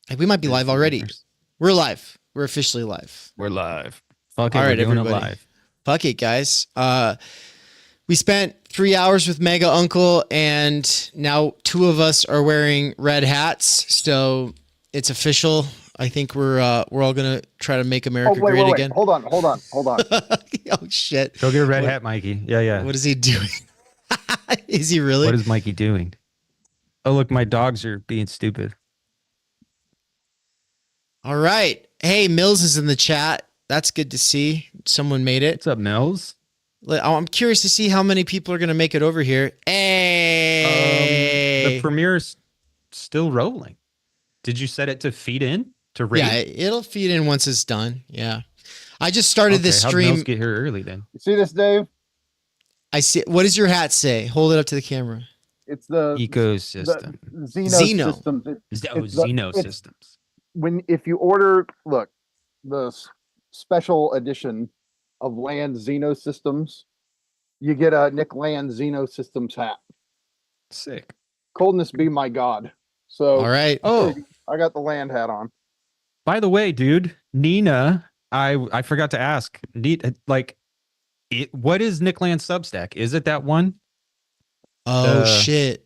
Like, we might be live already. We're live. We're officially live. We're live. Fuck it, All we're right, doing everybody. it live. Fuck it, guys. We spent 3 hours with Mega Uncle, and now 2 of us are wearing red hats. So it's official. I think we're all gonna try to make America great again. Hold on. Oh shit! Go get a red hat, Mikey. Yeah. What is he doing? Is he really? What is Mikey doing? Oh, look, my dogs are being stupid. All right. Hey, Mills is in the chat. That's good to see. Someone made it. What's up, Mills? I'm curious to see how many people are going to make it over here. Hey! The premiere's still rolling. Did you set it to feed in? To rate? Yeah, it'll feed in once it's done. Yeah. I just started this stream. How'd Mills get here early then? You see this, Dave? I see. What does your hat say? Hold it up to the camera. It's the ecosystem. The Xeno systems. Xeno systems. If you order, look, the special edition of Land Xeno Systems, you get a Nickland Xeno Systems hat. Sick. Coldness be my god. So, all right. Oh, I got the land hat on. By the way, dude, Nina, I forgot to ask. What is Nickland Substack? Is it that one? Oh shit.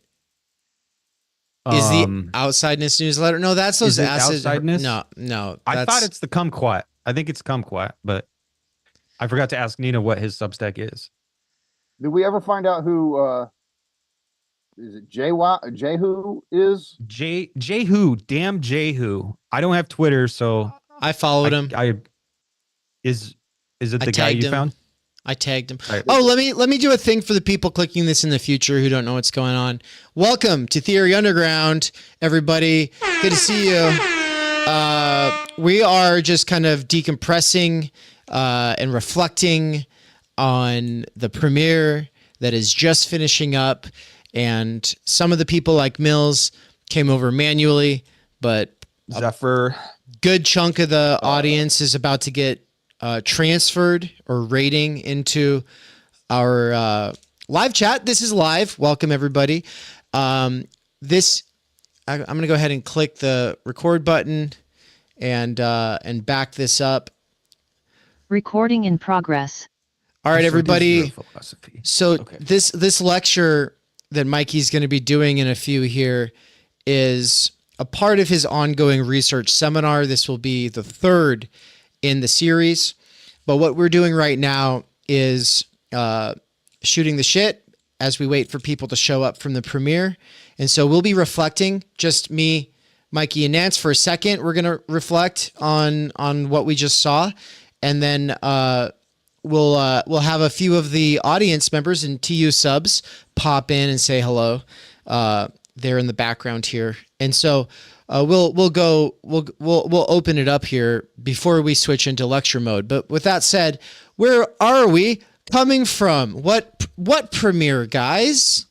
Is the Outsideness newsletter? No, that's those acid. Outsideness? No. I thought it's the Kumquat. I think it's Kumquat, but I forgot to ask Nina what his Substack is. Did we ever find out who is it Jehu is? Jehu, damn Jehu. I don't have Twitter, so I followed him. Is it the guy you found? I tagged him. Right. Oh, let me do a thing for the people clicking this in the future who don't know what's going on. Welcome to Theory Underground, everybody. Good to see you. We are just kind of decompressing and reflecting on the premiere that is just finishing up. And some of the people like Mills came over manually, but Zephyr, good chunk of the audience is about to get transferred or rating into our live chat. This is live. Welcome, everybody. I'm going to go ahead and click the record button and back this up. Recording in progress. All right, everybody. So this lecture that Mikey's going to be doing in a few here is a part of his ongoing research seminar. This will be the 3rd in the series, but what we're doing right now is shooting the shit as we wait for people to show up from the premiere. And so we'll be reflecting, just me, Mikey, and Nance. For a second, we're going to reflect on what we just saw, and then we'll have a few of the audience members and TU subs pop in and say hello. They're in the background here, and so we'll open it up here before we switch into lecture mode. But with that said, where are we coming from? What premiere, guys?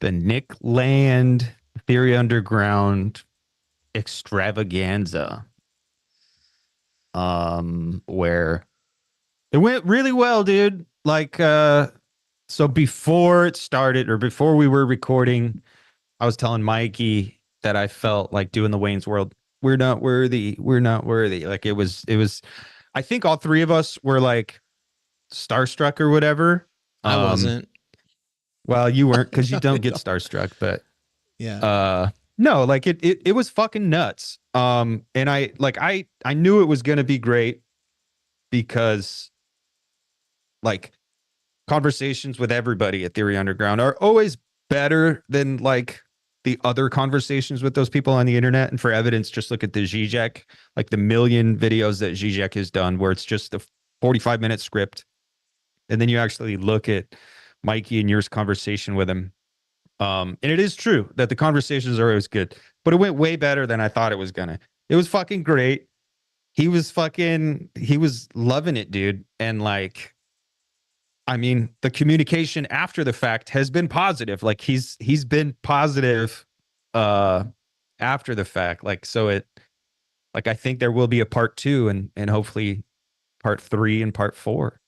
The Nickland Theory Underground Extravaganza. Where it went really well, dude. So before it started, or before we were recording, I was telling Mikey that I felt like doing the Wayne's World. We're not worthy. Like it was, I think all 3 of us were like starstruck or whatever. I wasn't. Well, you weren't, because you don't get starstruck, but yeah. No, like it was fucking nuts. And I knew it was gonna be great because like conversations with everybody at Theory Underground are always better than like the other conversations with those people on the internet. And for evidence, just look at the Zizek, like the million videos that Zizek has done, where it's just a 45-minute script. And then you actually look at Mikey and yours conversation with him. And it is true that the conversations are always good, but it went way better than I thought it was gonna. It was fucking great. He was loving it, dude. And like, I mean, the communication after the fact has been positive. Like he's been positive after the fact. Like, so I think there will be a part 2 and hopefully part 3 and part 4.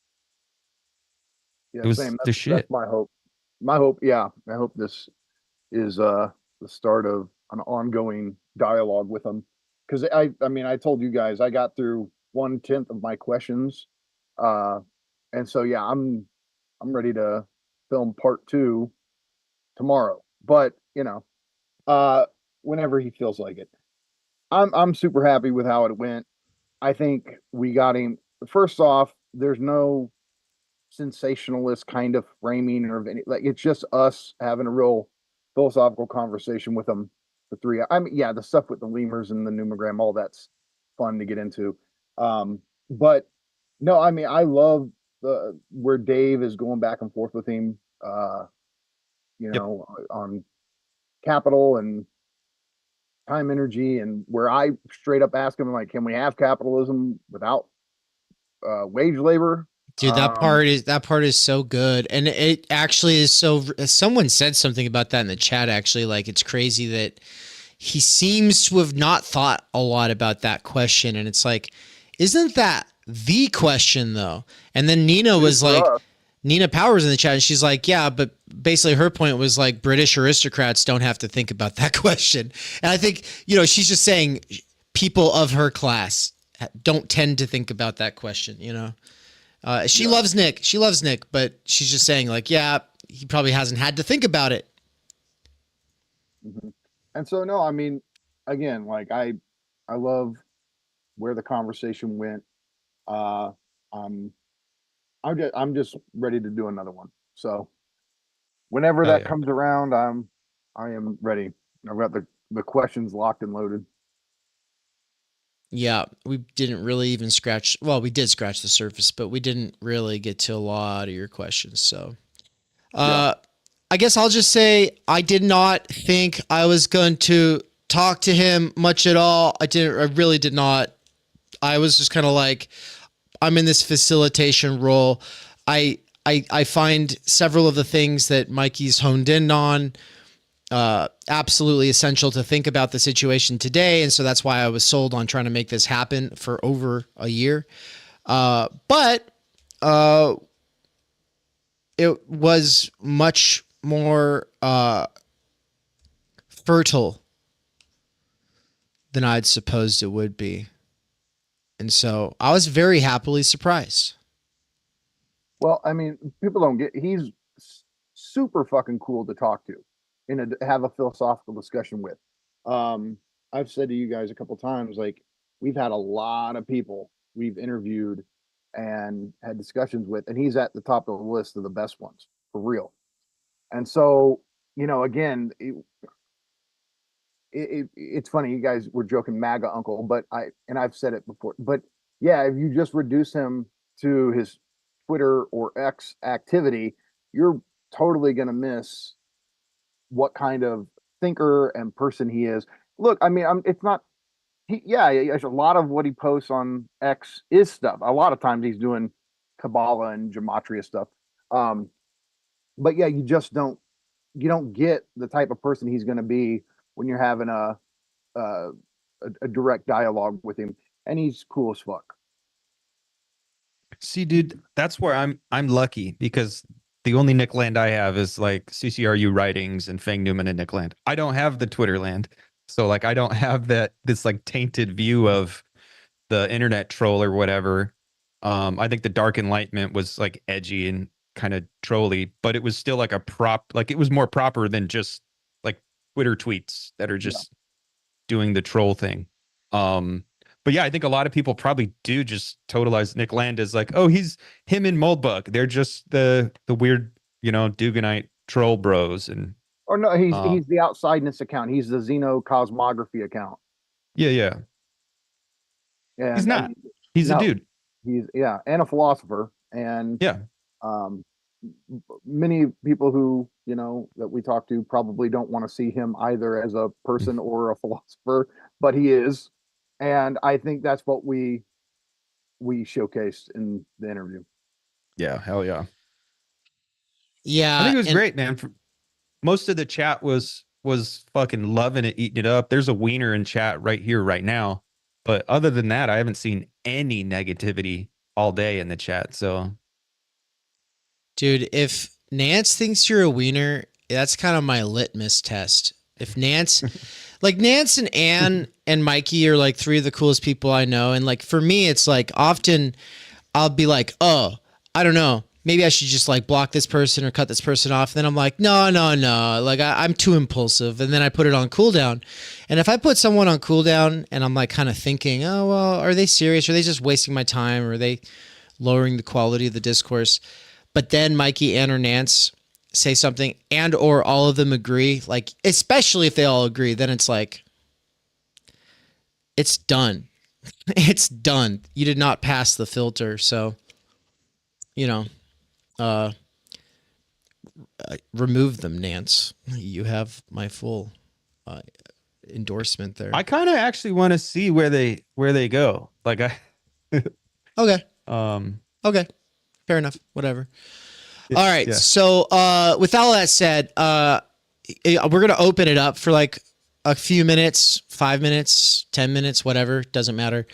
Yeah, it was same. the shit. That's my hope. Yeah. I hope this is the start of an ongoing dialogue with him. Because I mean, I told you guys I got through 1/10 of my questions, and so yeah, I'm ready to film part 2 tomorrow. But whenever he feels like it. I'm super happy with how it went. I think we got him. First off, there's no sensationalist kind of framing or any, like it's just us having a real philosophical conversation with him for 3 hours. I mean, yeah, the stuff with the lemurs and the pneumogram, all that's fun to get into. But no, I mean, I love the where Dave is going back and forth with him, Yep. on capital and time energy, and where I straight up ask him, like, can we have capitalism without wage labor? Dude, that part is so good. And it actually is so, someone said something about that in the chat, actually. Like, it's crazy that he seems to have not thought a lot about that question. And it's like, isn't that the question though? And then Nina was like, Nina Powers in the chat, and she's like, yeah, but basically her point was like, British aristocrats don't have to think about that question. And I think, she's just saying people of her class don't tend to think about that question, She loves Nick. She loves Nick, but she's just saying, like, yeah, he probably hasn't had to think about it. Mm-hmm. And so, no, I mean, again, like I love where the conversation went. I'm just ready to do another one. So whenever that comes around, I am ready. I've got the questions locked and loaded. Yeah, we didn't really even scratch. Well, we did scratch the surface, but we didn't really get to a lot of your questions. So, I guess I'll just say I did not think I was going to talk to him much at all. I really did not. I was just kind of like, I'm in this facilitation role. I find several of the things that Mikey's honed in on absolutely essential to think about the situation today. And so that's why I was sold on trying to make this happen for over a year. But it was much more fertile than I'd supposed it would be. And so I was very happily surprised. Well, I mean, people don't get, he's super fucking cool to talk to and have a philosophical discussion with. I've said to you guys a couple times, like, we've had a lot of people we've interviewed and had discussions with, and he's at the top of the list of the best ones, for real. And so, again, it's funny, you guys were joking MAGA uncle, but I've said it before, but yeah, if you just reduce him to his Twitter or X activity, you're totally going to miss what kind of thinker and person he is. Look, I mean, it's not, a lot of what he posts on X is stuff. A lot of times he's doing Kabbalah and gematria stuff. But yeah, you don't get the type of person he's going to be when you're having a direct dialogue with him, and he's cool as fuck. See, dude, that's where I'm lucky, because the only Nickland I have is like CCRU writings and Fang Newman and Nickland. I don't have the Twitter land. So like, I don't have this like tainted view of the internet troll or whatever. I think the Dark Enlightenment was like edgy and kind of trolly, but it was still like it was more proper than just like Twitter tweets that are just doing the troll thing. But yeah, I think a lot of people probably do just totalize Nickland as like, oh, he's him and Moldbug. They're just the weird, Duganite troll bros. And or no, he's the outsideness account. He's the xenocosmography account. Yeah. And he's not. He's a dude. He's and a philosopher. And many people who that we talk to probably don't want to see him either as a person or a philosopher, but he is. And I think that's what we showcased in the interview. Yeah, hell yeah. Yeah. I think it was great, man. Most of the chat was fucking loving it, eating it up. There's a wiener in chat right here, right now. But other than that, I haven't seen any negativity all day in the chat. So, dude, if Nance thinks you're a wiener, that's kind of my litmus test. If Nance, like Nance and Ann and Mikey are like three of the coolest people I know. And like for me, it's like often I'll be like, oh, I don't know. Maybe I should just like block this person or cut this person off. Then I'm like, no. Like I'm too impulsive. And then I put it on cooldown. And if I put someone on cooldown and I'm like kind of thinking, oh, well, are they serious? Are they just wasting my time? Or are they lowering the quality of the discourse? But then Mikey, Ann, or Nance say something and or all of them agree, like especially if they all agree, then it's like, it's done. It's done. You did not pass the filter. So, you know, remove them, Nance. You have my full endorsement there. I kind of actually want to see where they go. Like okay. Okay. Fair enough. Whatever. All right. Yeah. So with all that said, we're going to open it up for like a few minutes, 5 minutes, 10 minutes, whatever. Doesn't matter.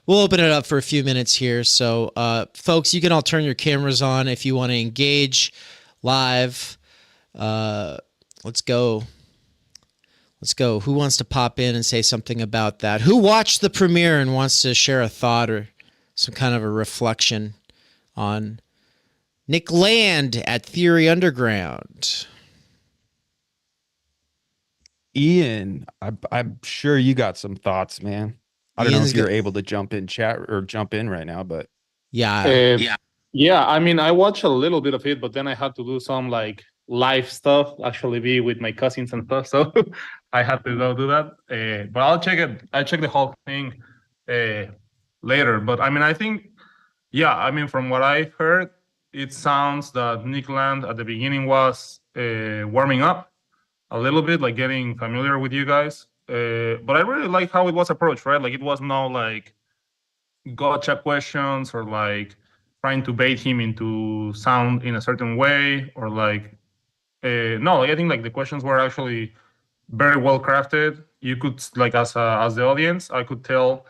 We'll open it up for a few minutes here. So folks, you can all turn your cameras on if you want to engage live. Let's go. Let's go. Who wants to pop in and say something about that? Who watched the premiere and wants to share a thought or some kind of a reflection on Nickland at Theory Underground? Ian, I'm sure you got some thoughts, man. I don't know if you're able to jump in chat or jump in right now, but yeah. I mean, I watched a little bit of it, but then I had to do some like live stuff, actually be with my cousins and stuff. So I had to go do that. But I'll check it. I'll check the whole thing later. But I mean, I think, from what I've heard, it sounds that Nickland at the beginning was warming up a little bit, like getting familiar with you guys. But I really like how it was approached, right? Like it was no like gotcha questions or like trying to bait him into sound in a certain way or like, no, I think like the questions were actually very well crafted. You could like as the audience, I could tell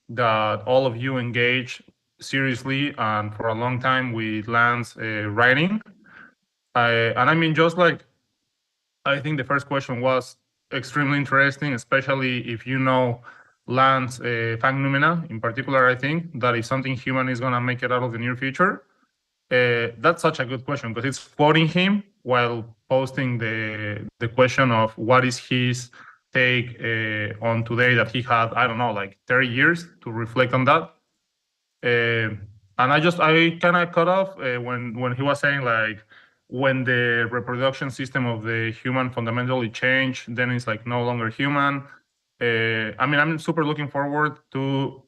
that all of you engage seriously and for a long time with Lance writing. And I mean, just like, I think the first question was extremely interesting, especially if you know Lance Fang Numina in particular. I think that if something human is going to make it out of the near future, that's such a good question because it's quoting him while posting the question of what is his take on today that he had, I don't know, like 30 years to reflect on that. And I kind of cut off when he was saying like, when the reproduction system of the human fundamentally changed, then it's like no longer human. I mean, I'm super looking forward to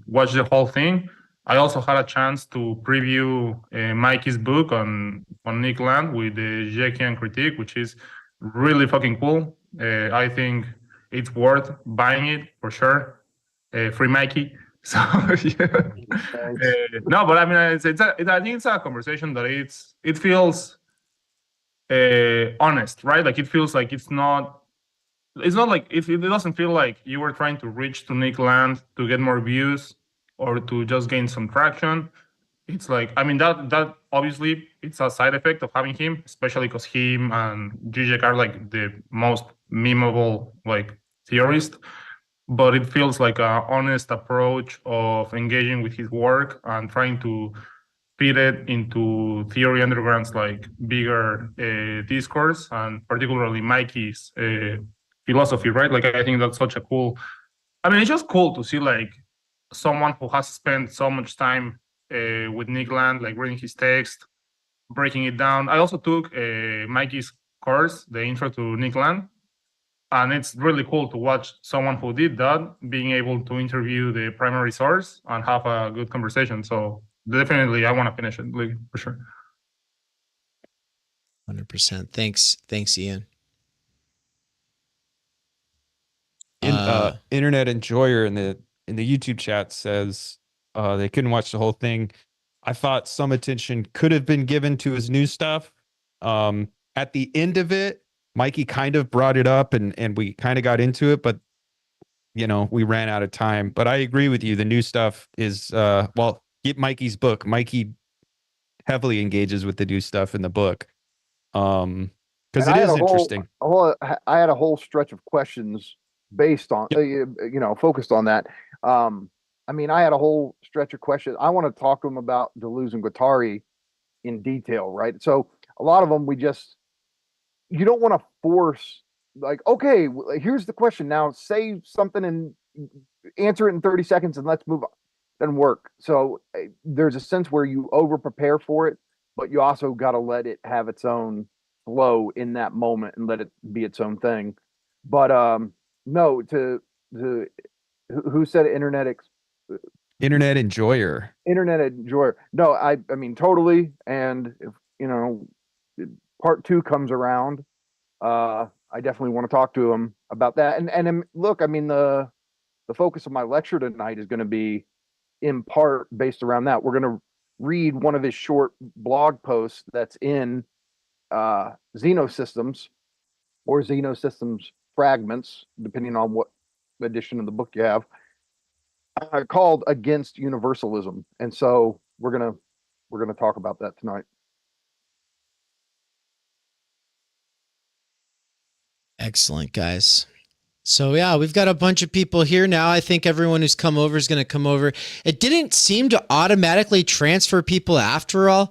watch the whole thing. I also had a chance to preview Mikey's book on Nickland with the Jekian critique, which is really fucking cool. I think it's worth buying it for sure. Free Mikey. So yeah. No, but I mean, I think it's a conversation that it feels honest, right? Like it feels like it's not like if it doesn't feel like you were trying to reach to Nickland to get more views or to just gain some traction. It's like, I mean, that obviously it's a side effect of having him, especially because him and Zizek are like the most memeable like theorist. But it feels like an honest approach of engaging with his work and trying to fit it into Theory Underground's like bigger discourse and particularly Mikey's philosophy, right? Like I think that's such a cool. I mean, it's just cool to see like someone who has spent so much time with Nickland, like reading his text, breaking it down. I also took Mikey's course, the Intro to Nickland. And it's really cool to watch someone who did that being able to interview the primary source and have a good conversation. So definitely, I want to finish it, like, for sure. 100%. Thanks, Ian. Internet Enjoyer in the YouTube chat says they couldn't watch the whole thing. I thought some attention could have been given to his new stuff. At the end of it, Mikey kind of brought it up and we kind of got into it, but we ran out of time. But I agree with you. The new stuff is get Mikey's book. Mikey heavily engages with the new stuff in the book. because And it I had is a interesting. I had a whole stretch of questions based on, focused on that. I mean, I had a whole stretch of questions. I want to talk to him about Deleuze and Guattari in detail, right? So a lot of them, you don't want to force, like, okay, here's the question now, say something and answer it in 30 seconds and let's move on. Doesn't work. So there's a sense where you over prepare for it, but you also got to let it have its own flow in that moment and let it be its own thing. But no, who said Internet enjoyer. internet enjoyer? No, I mean totally. And if part 2 comes around, I definitely want to talk to him about that. And look, I mean the focus of my lecture tonight is going to be in part based around that. We're going to read one of his short blog posts that's in Xenosystems or Xenosystems Fragments, depending on what edition of the book you have, called Against Universalism. And so we're gonna talk about that tonight. Excellent, guys. So yeah, we've got a bunch of people here now. I think everyone who's come over is going to come over. It didn't seem to automatically transfer people after all.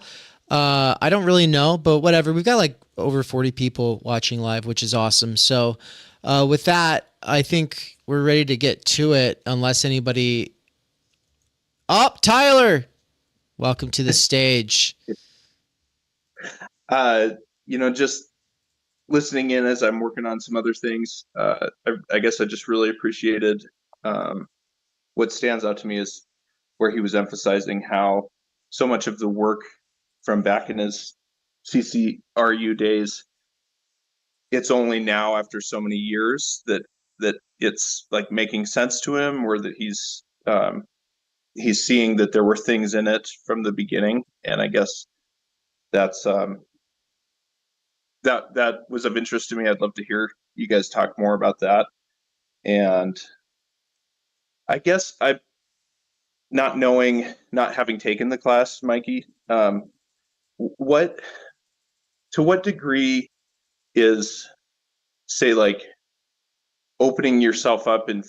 I don't really know, but whatever. We've got like over 40 people watching live, which is awesome. So with that, I think we're ready to get to it unless anybody... Oh, Tyler! Welcome to the stage. Just listening in as I'm working on some other things. I guess I just really appreciated what stands out to me is where he was emphasizing how so much of the work from back in his CCRU days, it's only now after so many years that it's like making sense to him, or that he's seeing that there were things in it from the beginning. And I guess that's that was of interest to me. I'd love to hear you guys talk more about that. And I guess not having taken the class, Mikey, to what degree is, say, like opening yourself up in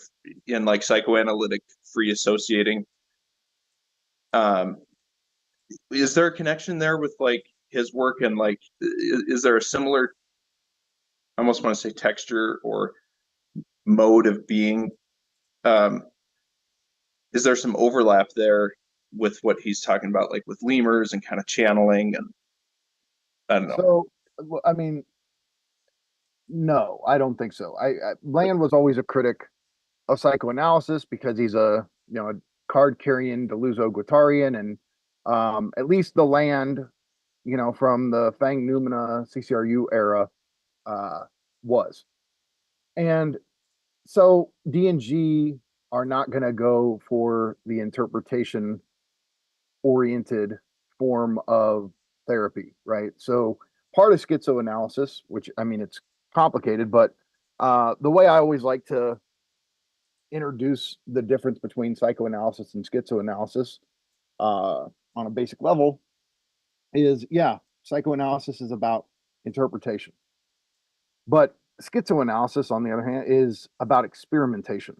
like psychoanalytic free associating, is there a connection there with like his work, and like is there a similar, I almost want to say, texture or mode of being? Is there some overlap there with what he's talking about, like with lemurs and kind of channeling? And I don't know. So, I mean, no, I don't think so. Land was always a critic of psychoanalysis because he's a card carrying Deleuze-Guattarian, and at least the Land, from the Fang Noumena CCRU era, was. And so D&G are not going to go for the interpretation oriented form of therapy, right? So part of schizoanalysis, which, I mean, it's complicated, but the way I always like to introduce the difference between psychoanalysis and schizoanalysis on a basic level is, yeah, psychoanalysis is about interpretation, but schizoanalysis, on the other hand, is about experimentation.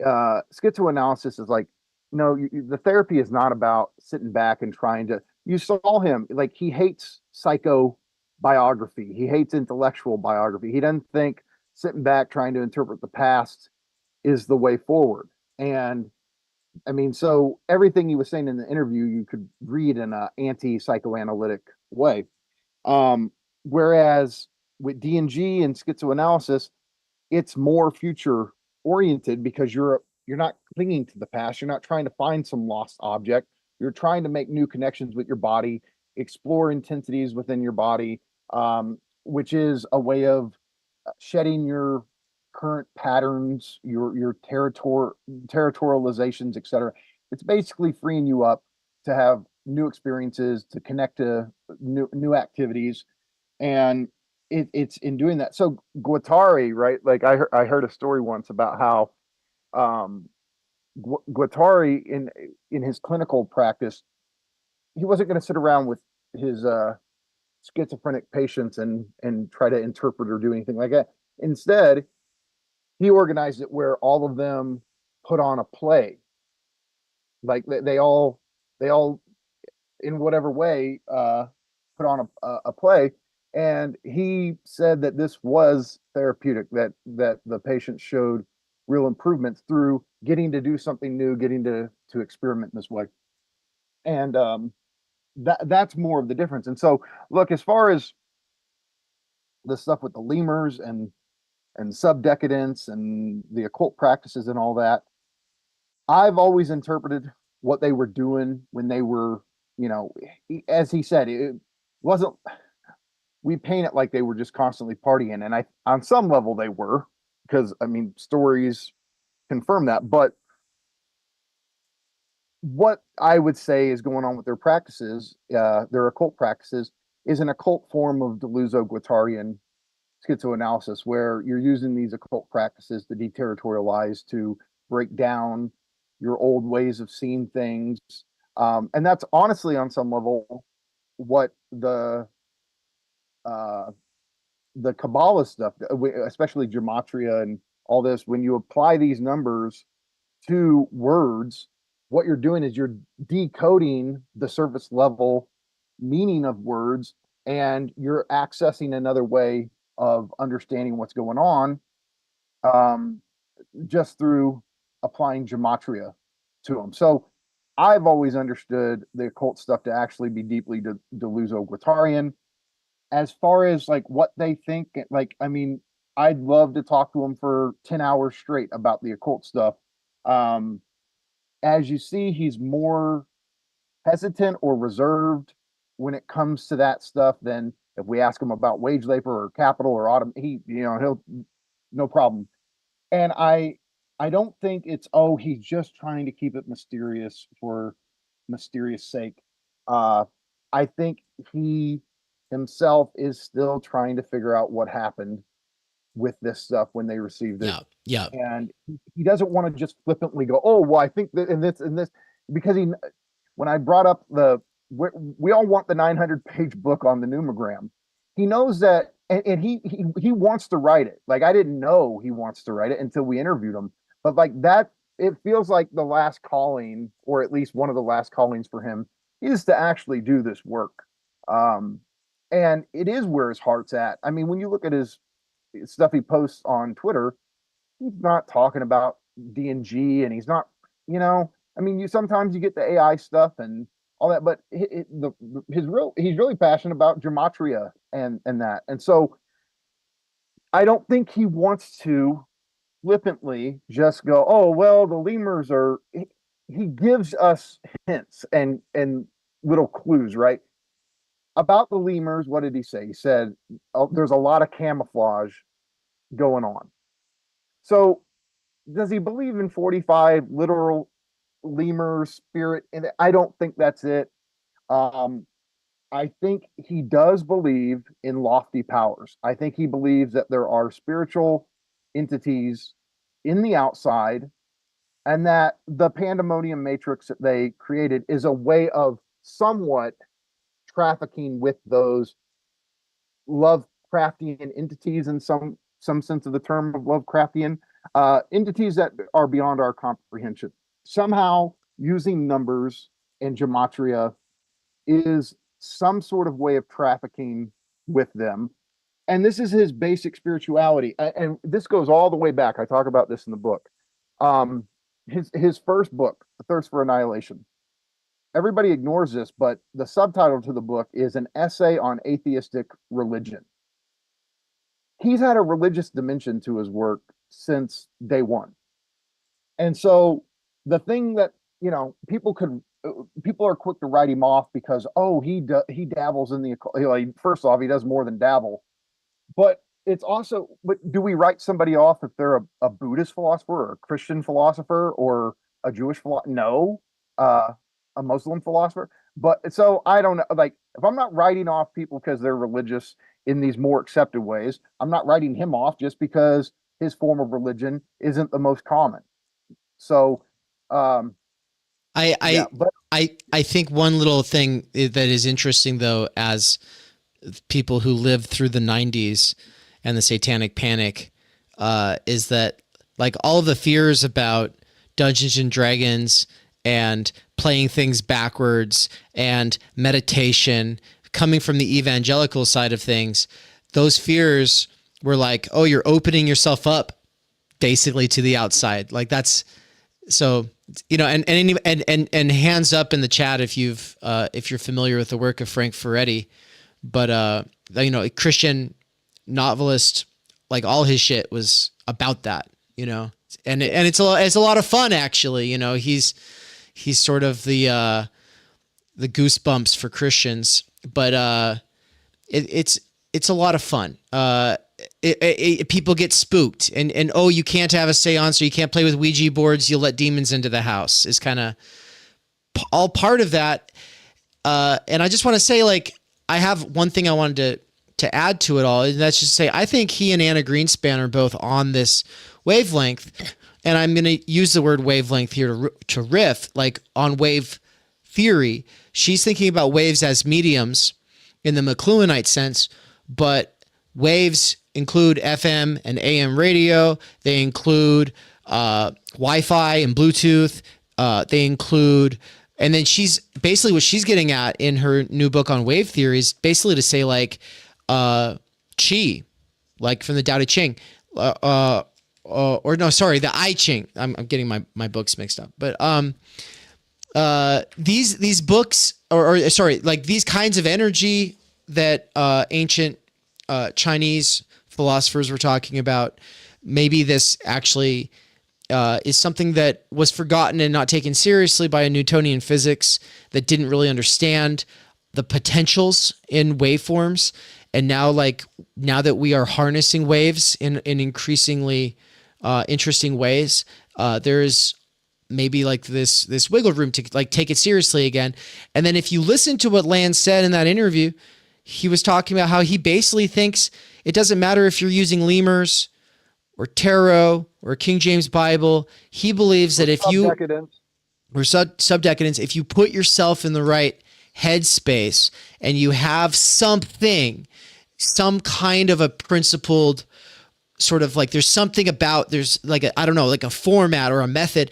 Schizoanalysis is like, no, the therapy is not about sitting back and trying to, you saw him, like, he hates psychobiography. He hates intellectual biography. He doesn't think sitting back trying to interpret the past is the way forward. And I mean, so everything he was saying in the interview, you could read in an anti-psychoanalytic way. Whereas with D&G and schizoanalysis, it's more future oriented because you're not clinging to the past. You're not trying to find some lost object. You're trying to make new connections with your body, explore intensities within your body, which is a way of shedding your current patterns, your territorializations, etc. It's basically freeing you up to have new experiences, to connect to new activities, and it's in doing that. So Guattari, right? Like I heard a story once about how Guattari in his clinical practice, he wasn't going to sit around with his schizophrenic patients and try to interpret or do anything like that. Instead, he organized it where all of them put on a play. Like they all in whatever way put on a play. And he said that this was therapeutic, that the patient showed real improvements through getting to do something new, getting to experiment in this way. And that's more of the difference. And so, look, as far as the stuff with the lemurs and subdecadence and the occult practices and all that, I've always interpreted what they were doing when they were, you know, as he said, it wasn't, we paint it like they were just constantly partying. And on some level they were, because I mean, stories confirm that. But what I would say is going on with their practices, their occult practices, is an occult form of Deluso-Guattarian schizoanalysis, where you're using these occult practices to deterritorialize, to break down your old ways of seeing things. And that's honestly, on some level, what the Kabbalah stuff, especially gematria and all this, when you apply these numbers to words, what you're doing is you're decoding the surface level meaning of words, and you're accessing another way of understanding what's going on, just through applying gematria to them. So I've always understood the occult stuff to actually be deeply Deluso-Guattarian. As far as like what they think, like, I mean, I'd love to talk to them for 10 hours straight about the occult stuff. As you see, he's more hesitant or reserved when it comes to that stuff than if we ask him about wage labor or capital or autumn. He'll no problem. And I don't think it's, oh, he's just trying to keep it mysterious for mysterious sake. I think he himself is still trying to figure out what happened with this stuff when they received it. Yeah. And he doesn't want to just flippantly go, oh, well, I think that in this, because when I brought up we all want the 900-page book on the numogram. He knows that, and he wants to write it. Like, I didn't know he wants to write it until we interviewed him. But like that, it feels like the last calling, or at least one of the last callings for him, is to actually do this work. And it is where his heart's at. I mean, when you look at his stuff he posts on Twitter, he's not talking about D&G, and he's not, I mean, sometimes you get the AI stuff and all that, but he's really passionate about gematria and that. And so I don't think he wants to flippantly just go, oh, well, the lemurs are, he gives us hints and little clues, right? About the lemurs, what did he say? He said, oh, there's a lot of camouflage going on. So does he believe in 45 literal lemur spirit? And I don't think that's it. I think he does believe in lofty powers. I think he believes that there are spiritual entities in the outside, and that the pandemonium matrix that they created is a way of somewhat trafficking with those Lovecraftian entities, in some sense of the term of Lovecraftian, entities that are beyond our comprehension. Somehow using numbers and gematria is some sort of way of trafficking with them. And this is his basic spirituality. And this goes all the way back. I talk about this in the book. His first book, The Thirst for Annihilation. Everybody ignores this, but the subtitle to the book is An Essay on Atheistic Religion. He's had a religious dimension to his work since day one. And so the thing that, people are quick to write him off because, oh, he dabbles in the occult. First off, he does more than dabble. But it's also, but do we write somebody off if they're a Buddhist philosopher or a Christian philosopher or a Jewish philosopher? No. A Muslim philosopher. But so I don't know, like, if I'm not writing off people because they're religious in these more accepted ways, I'm not writing him off just because his form of religion isn't the most common. So, I think one little thing that is interesting, though, as people who lived through the 90s and the Satanic Panic, is that like all of the fears about Dungeons and Dragons and playing things backwards and meditation coming from the evangelical side of things, those fears were like, oh, you're opening yourself up basically to the outside. Like that's, so, you know, and hands up in the chat if you're familiar with the work of Frank Ferretti, but you know, a Christian novelist, like all his shit was about that, you know, and it's a lot of fun actually. You know, he's sort of the Goosebumps for Christians, but it's a lot of fun. People get spooked and oh, you can't have a seance or you can't play with Ouija boards. You'll let demons into the house is kind of all part of that. And I just want to say, like, I have one thing I wanted to add to it all, and that's just say, I think he and Anna Greenspan are both on this wavelength, and I'm going to use the word wavelength here to riff, like on wave theory. She's thinking about waves as mediums in the McLuhanite sense, but waves include FM and AM radio. They include Wi-Fi and Bluetooth. They include, and then she's basically what she's getting at in her new book on wave theory is basically to say like Qi, like from the Tao Te Ching, or no, sorry, the I Ching. I'm getting my books mixed up, but these books or sorry, like these kinds of energy that ancient Chinese philosophers were talking about, maybe this actually is something that was forgotten and not taken seriously by a Newtonian physics that didn't really understand the potentials in waveforms. And now that we are harnessing waves in increasingly interesting ways, there is maybe like this wiggle room to like take it seriously again. And then if you listen to what Land said in that interview, he was talking about how he basically thinks it doesn't matter if you're using lemurs or tarot or King James Bible. He believes that if you or subdecadence, if you put yourself in the right headspace and you have some kind of a principled sort of like there's something about there's like a format or a method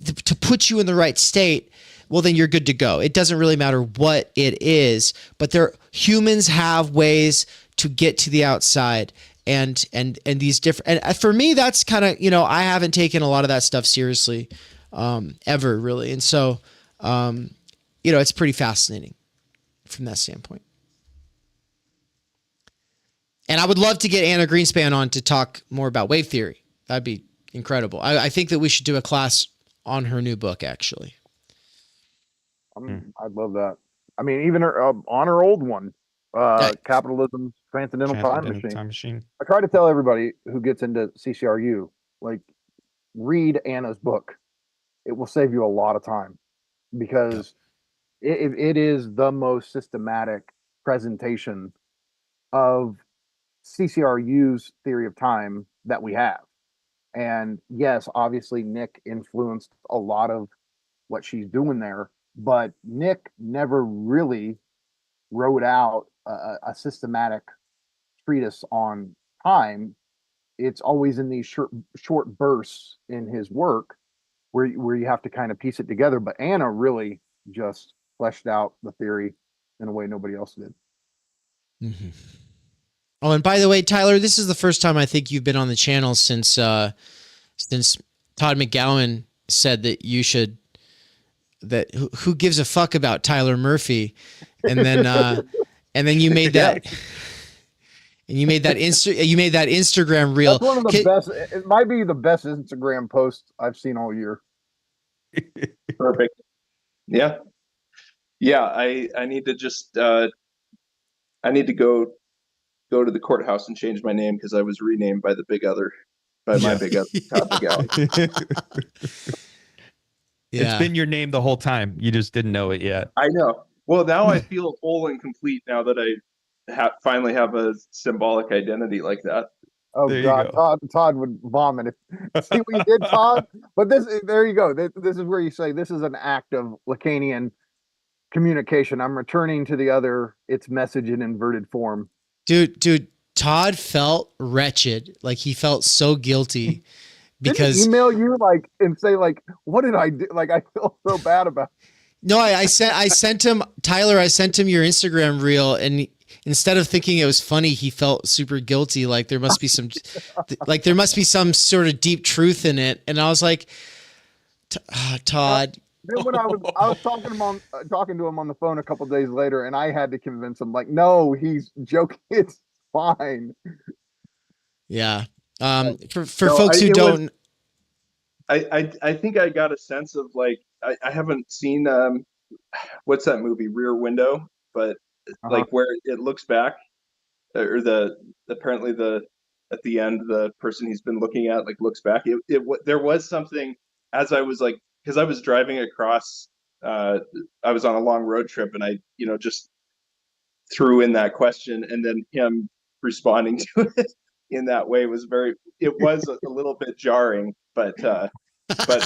to put you in the right state, well, then you're good to go. It doesn't really matter what it is, but humans have ways to get to the outside and these different, and for me, that's kind of, you know, I haven't taken a lot of that stuff seriously, ever really. And so, you know, it's pretty fascinating from that standpoint. And I would love to get Anna Greenspan on to talk more about wave theory. That'd be incredible. I think that we should do a class on her new book, actually. I'd love that. I mean, even on her old one, Capitalism, Transcendental Time Machine. I try to tell everybody who gets into CCRU, like, read Anna's book. It will save you a lot of time because it is the most systematic presentation of CCRU's theory of time that we have. And yes, obviously Nick influenced a lot of what she's doing there, but Nick never really wrote out a systematic treatise on time. It's always in these short bursts in his work where you have to kind of piece it together. But Anna really just fleshed out the theory in a way nobody else did. Mm-hmm. Oh, and by the way, Tyler, this is the first time I think you've been on the channel since Todd McGowan said that you should. That who gives a fuck about Tyler Murphy, and then you made that, and you made that Instagram reel. That's one of the best. It might be the best Instagram post I've seen all year. Perfect. Yeah. I need to just I need to go to the courthouse and change my name because I was renamed by my big other, Todd McGowan. Yeah. It's been your name the whole time. You just didn't know it yet. I know. Well, now I feel whole and complete now that I finally have a symbolic identity like that. Oh God, Todd would vomit. See what you did, Todd? But there you go. This is where you say this is an act of Lacanian communication. I'm returning to the other, its message in inverted form. Dude, Todd felt wretched. Like he felt so guilty Didn't he because email you like and say like, what did I do? Like I feel so bad about. no, I sent him, Tyler, I sent him your Instagram reel, and instead of thinking it was funny, he felt super guilty. Like there must be some sort of deep truth in it. And I was like, Todd. Then when I was talking to him on the phone a couple days later, and I had to convince him like, no, he's joking. It's fine. Yeah. For folks who don't. I think I got a sense of like, I haven't seen, what's that movie, Rear Window, but like where it looks back, or apparently at the end, the person he's been looking at like looks back. There was something as I was like, because I was driving across, I was on a long road trip, and I just threw in that question, and then him responding to it in that way was it was a little bit jarring, but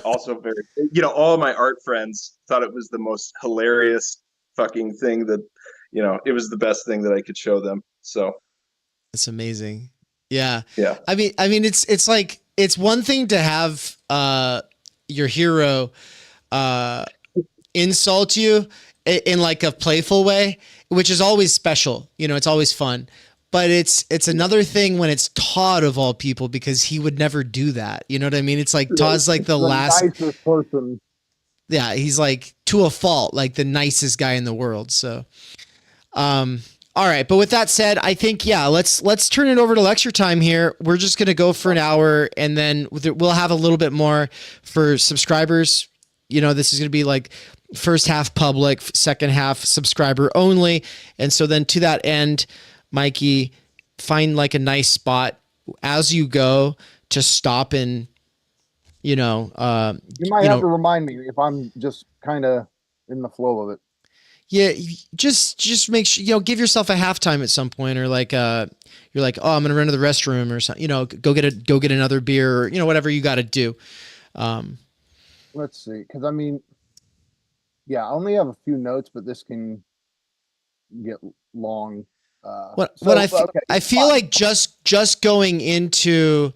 also very, all of my art friends thought it was the most hilarious fucking thing that, it was the best thing that I could show them. So it's amazing. Yeah. Yeah. I mean, it's like, it's one thing to have, your hero, insult you in like a playful way, which is always special. It's always fun. But it's another thing when it's Todd of all people, because he would never do that. You know what I mean? It's like Todd's like the last nicest person. Yeah, he's like to a fault, like the nicest guy in the world. So, all right. But with that said, I think, yeah, let's turn it over to lecture time here. We're just going to go for an hour, and then we'll have a little bit more for subscribers. This is going to be like first half public, second half subscriber only. And so then to that end, Mikey, find like a nice spot as you go to stop and, you might have to remind me if I'm just kind of in the flow of it. Yeah, just make sure, give yourself a halftime at some point, or like you're like, oh, I'm gonna run to the restroom or something. Go get another beer, or whatever you got to do. Let's see, because I mean, yeah, I only have a few notes, but this can get long. I feel like just going into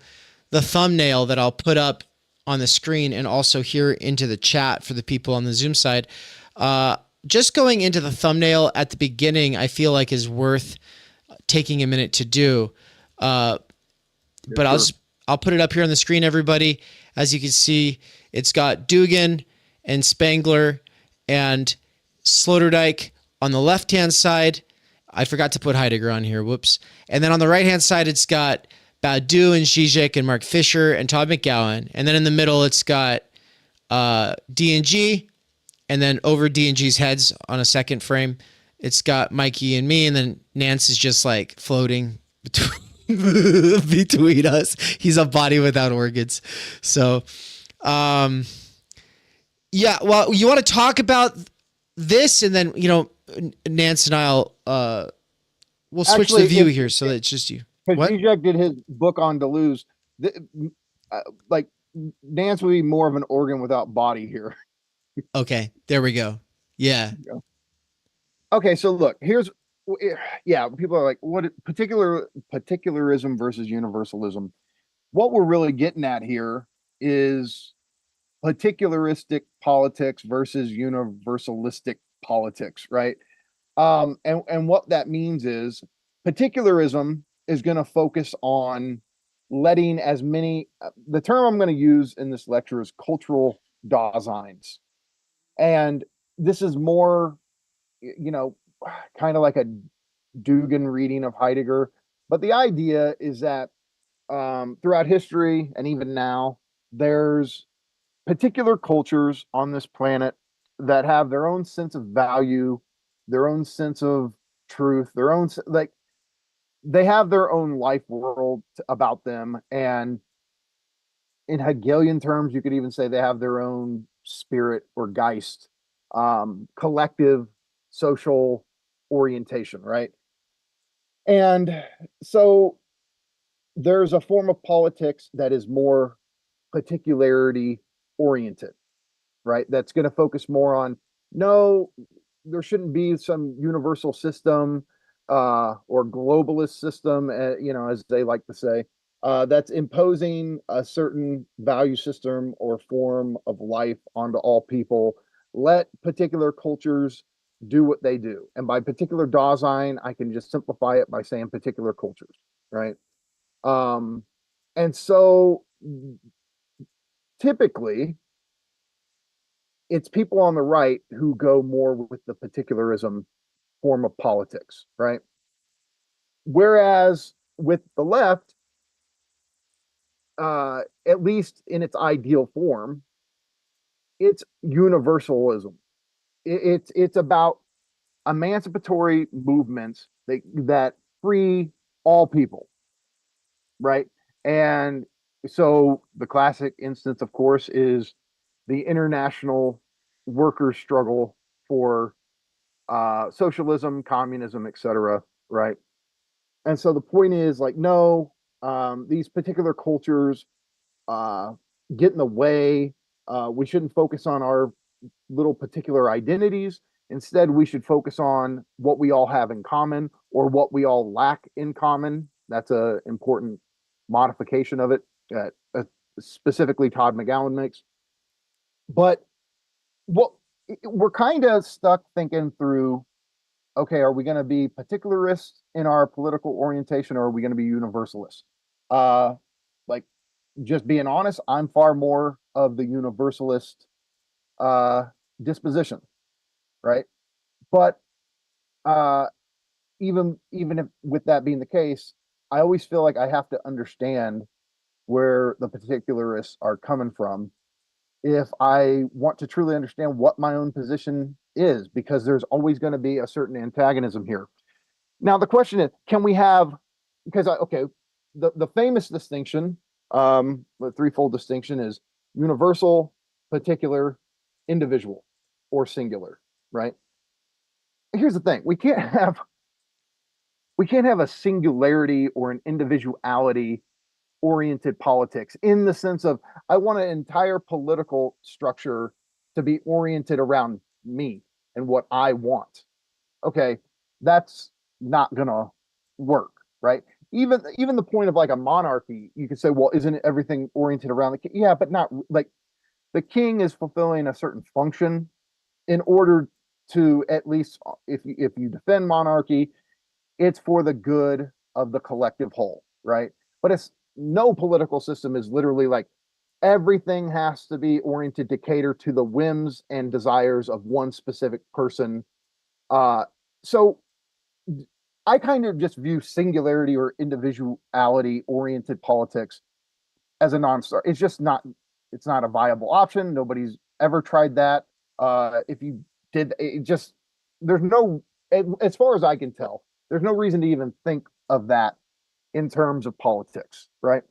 the thumbnail that I'll put up on the screen, and also here into the chat for the people on the Zoom side. Just going into the thumbnail at the beginning, I feel like is worth taking a minute to do. But I'll put it up here on the screen, everybody. As you can see, it's got Dugan and Spangler and Sloterdijk on the left-hand side. I forgot to put Heidegger on here. Whoops. And then on the right-hand side, it's got Baudu and Zizek and Mark Fisher and Todd McGowan. And then in the middle, it's got D&G. And then over D&G's heads on a second frame, it's got Mikey and me. And then Nance is just like floating between us. He's a body without organs. So, yeah, well, you want to talk about this, and then, Nance and I'll, we'll switch the view here so that it's just you. Because Zizek did his book on Deleuze, like Nance would be more of an organ without body here. Okay, there we go. Yeah. Okay, so look, people are like, what particularism versus universalism? What we're really getting at here is particularistic politics versus universalistic politics, right? And what that means is particularism is going to focus on letting as many, the term I'm going to use in this lecture is cultural Daseins. And this is more, kind of like a Dugan reading of Heidegger. But the idea is that throughout history and even now, there's particular cultures on this planet that have their own sense of value, their own sense of truth, their own, like, they have their own life world about them. And in Hegelian terms, you could even say they have their own spirit or Geist, collective social orientation, right? And so there's a form of politics that is more particularity oriented, right? That's going to focus more on, no, there shouldn't be some universal system or globalist system, as they like to say, that's imposing a certain value system or form of life onto all people. Let particular cultures do what they do. And by particular Dasein, I can just simplify it by saying particular cultures, right? And so typically, it's people on the right who go more with the particularism form of politics, right? Whereas with the left, at least in its ideal form, it's universalism. It's about emancipatory movements that free all people, right? And so the classic instance, of course, is the international workers' struggle for socialism, communism, etc., right? And so the point is like, no, these particular cultures get in the way. We shouldn't focus on our little particular identities. Instead, we should focus on what we all have in common or what we all lack in common. That's an important modification of it that specifically Todd McGowan makes. But what we're kind of stuck thinking through, okay, are we going to be particularists in our political orientation or are we going to be universalists? Like, just being honest, I'm far more of the universalist disposition, right? But even if with that being the case, I always feel like I have to understand where the particularists are coming from if I want to truly understand what my own position is, because there's always going to be a certain antagonism here. Now, the question is, can we have, because the famous distinction, the threefold distinction is universal, particular, individual, or singular, right? Here's the thing. We can't have a singularity or an individuality oriented politics in the sense of I want an entire political structure to be oriented around me and what I want. Okay, that's not gonna work, right? Even the point of like a monarchy, you could say, well, isn't everything oriented around the king? Yeah, but not like the king is fulfilling a certain function in order to, at least if you defend monarchy, it's for the good of the collective whole, right? But it's no political system is literally like everything has to be oriented to cater to the whims and desires of one specific person. So I kind of just view singularity or individuality oriented politics as a non-starter. It's just not, it's not a viable option. Nobody's ever tried that. If you did, it just, there's no, as far as I can tell, there's no reason to even think of that in terms of politics, right?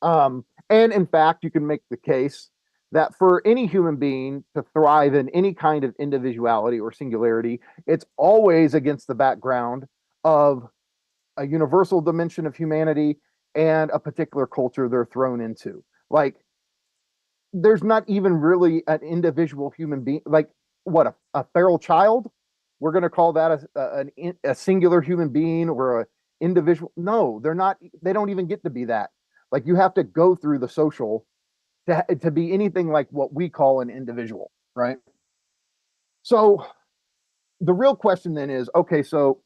And in fact, you can make the case that for any human being to thrive in any kind of individuality or singularity, it's always against the background of a universal dimension of humanity and a particular culture they're thrown into. Like, there's not even really an individual human being, like what, a feral child? We're going to call that a singular human being or a individual? No, they're not. They don't even get to be that. Like, you have to go through the social to be anything like what we call an individual, right? So the real question then is, okay, so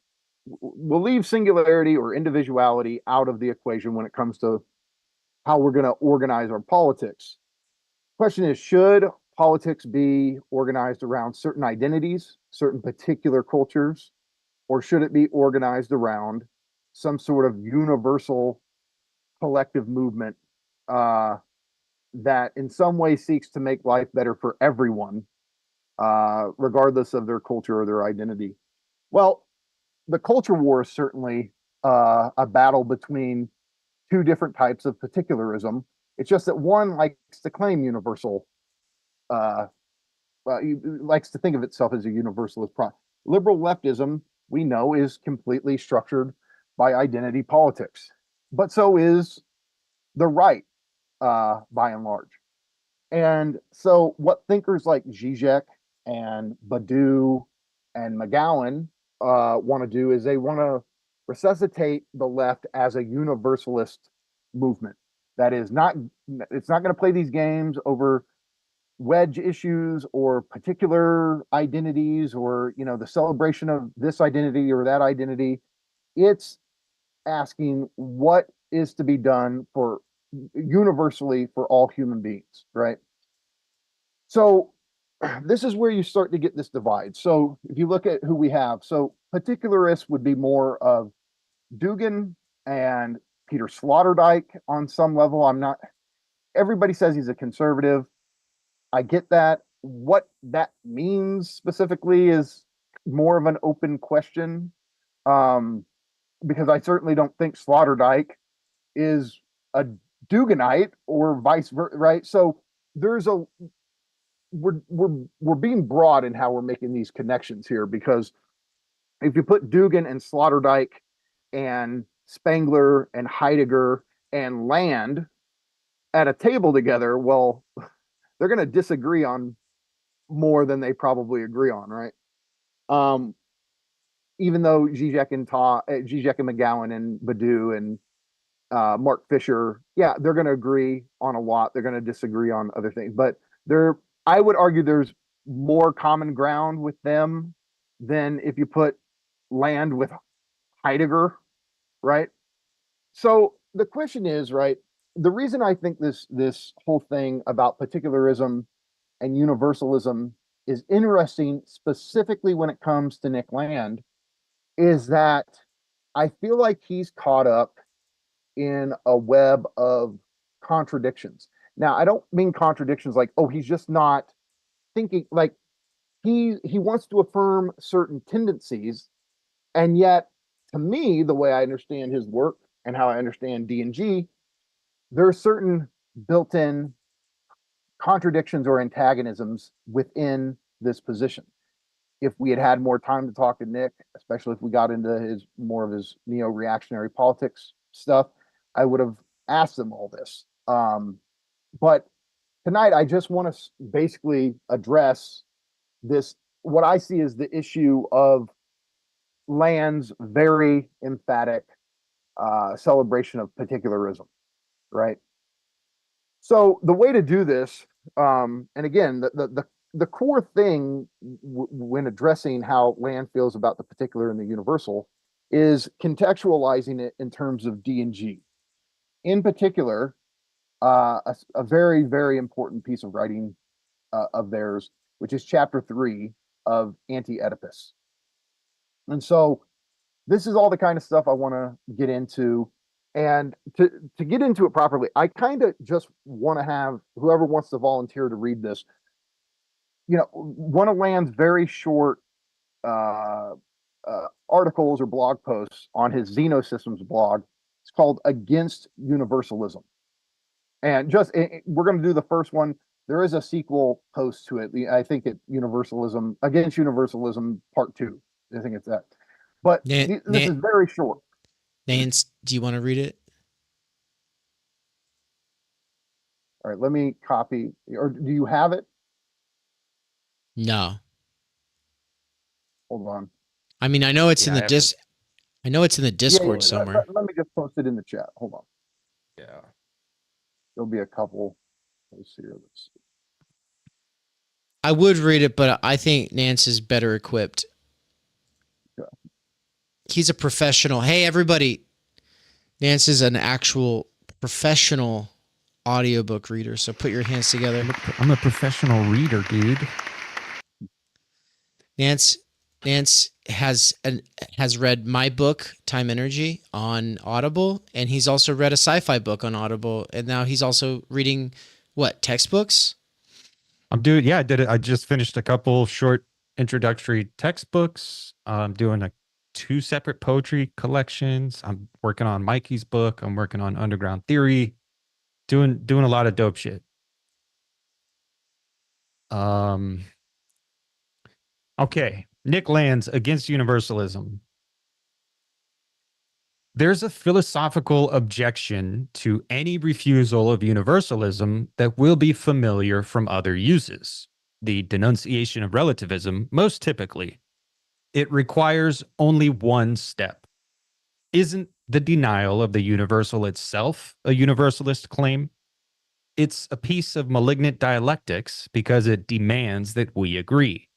we'll leave singularity or individuality out of the equation when it comes to how we're going to organize our politics. Question is, should politics be organized around certain identities, certain particular cultures, or should it be organized around some sort of universal collective movement that in some way seeks to make life better for everyone, regardless of their culture or their identity? Well, the culture war is certainly a battle between two different types of particularism. It's just that one likes to claim universal, likes to think of itself as a universalist. Liberal leftism, we know, is completely structured by identity politics, but so is the right, by and large. And so what thinkers like Zizek and Badiou and McGowan want to do is they want to resuscitate the left as a universalist movement. That is not, it's not going to play these games over wedge issues or particular identities or, you know, the celebration of this identity or that identity. It's asking what is to be done for universally for all human beings, right? So this is where you start to get this divide. So if you look at who we have, so particularists would be more of Dugan and Peter Sloterdijk on some level. I'm not, everybody says he's a conservative. I get that. What that means specifically is more of an open question, because I certainly don't think Sloterdijk is a Duganite or vice versa, right? So there's a, we're being broad in how we're making these connections here, because if you put Dugan and Sloterdijk and Spengler and Heidegger and Land at a table together, well, they're going to disagree on more than they probably agree on, right? Even though Zizek and McGowan and Badu and Mark Fisher, yeah, they're going to agree on a lot. They're going to disagree on other things, but I would argue there's more common ground with them than if you put Land with Heidegger, right? So the question is, right, the reason I think this whole thing about particularism and universalism is interesting, specifically when it comes to Nickland, is that I feel like he's caught up in a web of contradictions. Now, I don't mean contradictions like, oh, he's just not thinking, like he wants to affirm certain tendencies, and yet to me, the way I understand his work and how I understand D&G, there are certain built-in contradictions or antagonisms within this position. If we had had more time to talk to Nick, especially if we got into his more of his neo-reactionary politics stuff, I would have asked him all this. But tonight, I just want to basically address this, what I see as the issue of Land's very emphatic celebration of particularism, right? So the way to do this, and again, the core thing when addressing how Land feels about the particular and the universal is contextualizing it in terms of D&G. In particular, a very, very important piece of writing of theirs, which is chapter 3 of Anti-Oedipus. And so this is all the kind of stuff I want to get into. And to get into it properly, I kind of just want to have whoever wants to volunteer to read this, you know, one of Land's very short articles or blog posts on his Xenosystems blog. It's called Against Universalism. And just, we're going to do the first one. There is a sequel post to it. I think it Universalism, Against Universalism Part 2. I think it's that. But this is very short. Nance, do you want to read it? All right, let me copy. Or do you have it? No. Hold on. I mean, I know it's in the I know it's in the Discord somewhere. Let me just post it in the chat. Hold on. Yeah. There'll be a couple. Let's see. Let's see. I would read it, but I think Nance is better equipped. Yeah. He's a professional. Hey, everybody. Nance is an actual professional audiobook reader, so put your hands together. I'm a professional reader, dude. Nance has read my book, Time Energy, on Audible, and he's also read a sci-fi book on Audible, and now he's also reading, what, textbooks? I did it. I just finished a couple short introductory textbooks. I'm doing 2 separate poetry collections. I'm working on Mikey's book. I'm working on Underground Theory. Doing a lot of dope shit. Okay. Nickland's Against Universalism. There's a philosophical objection to any refusal of universalism that will be familiar from other uses. The denunciation of relativism, most typically. It requires only one step. Isn't the denial of the universal itself a universalist claim? It's a piece of malignant dialectics because it demands that we agree.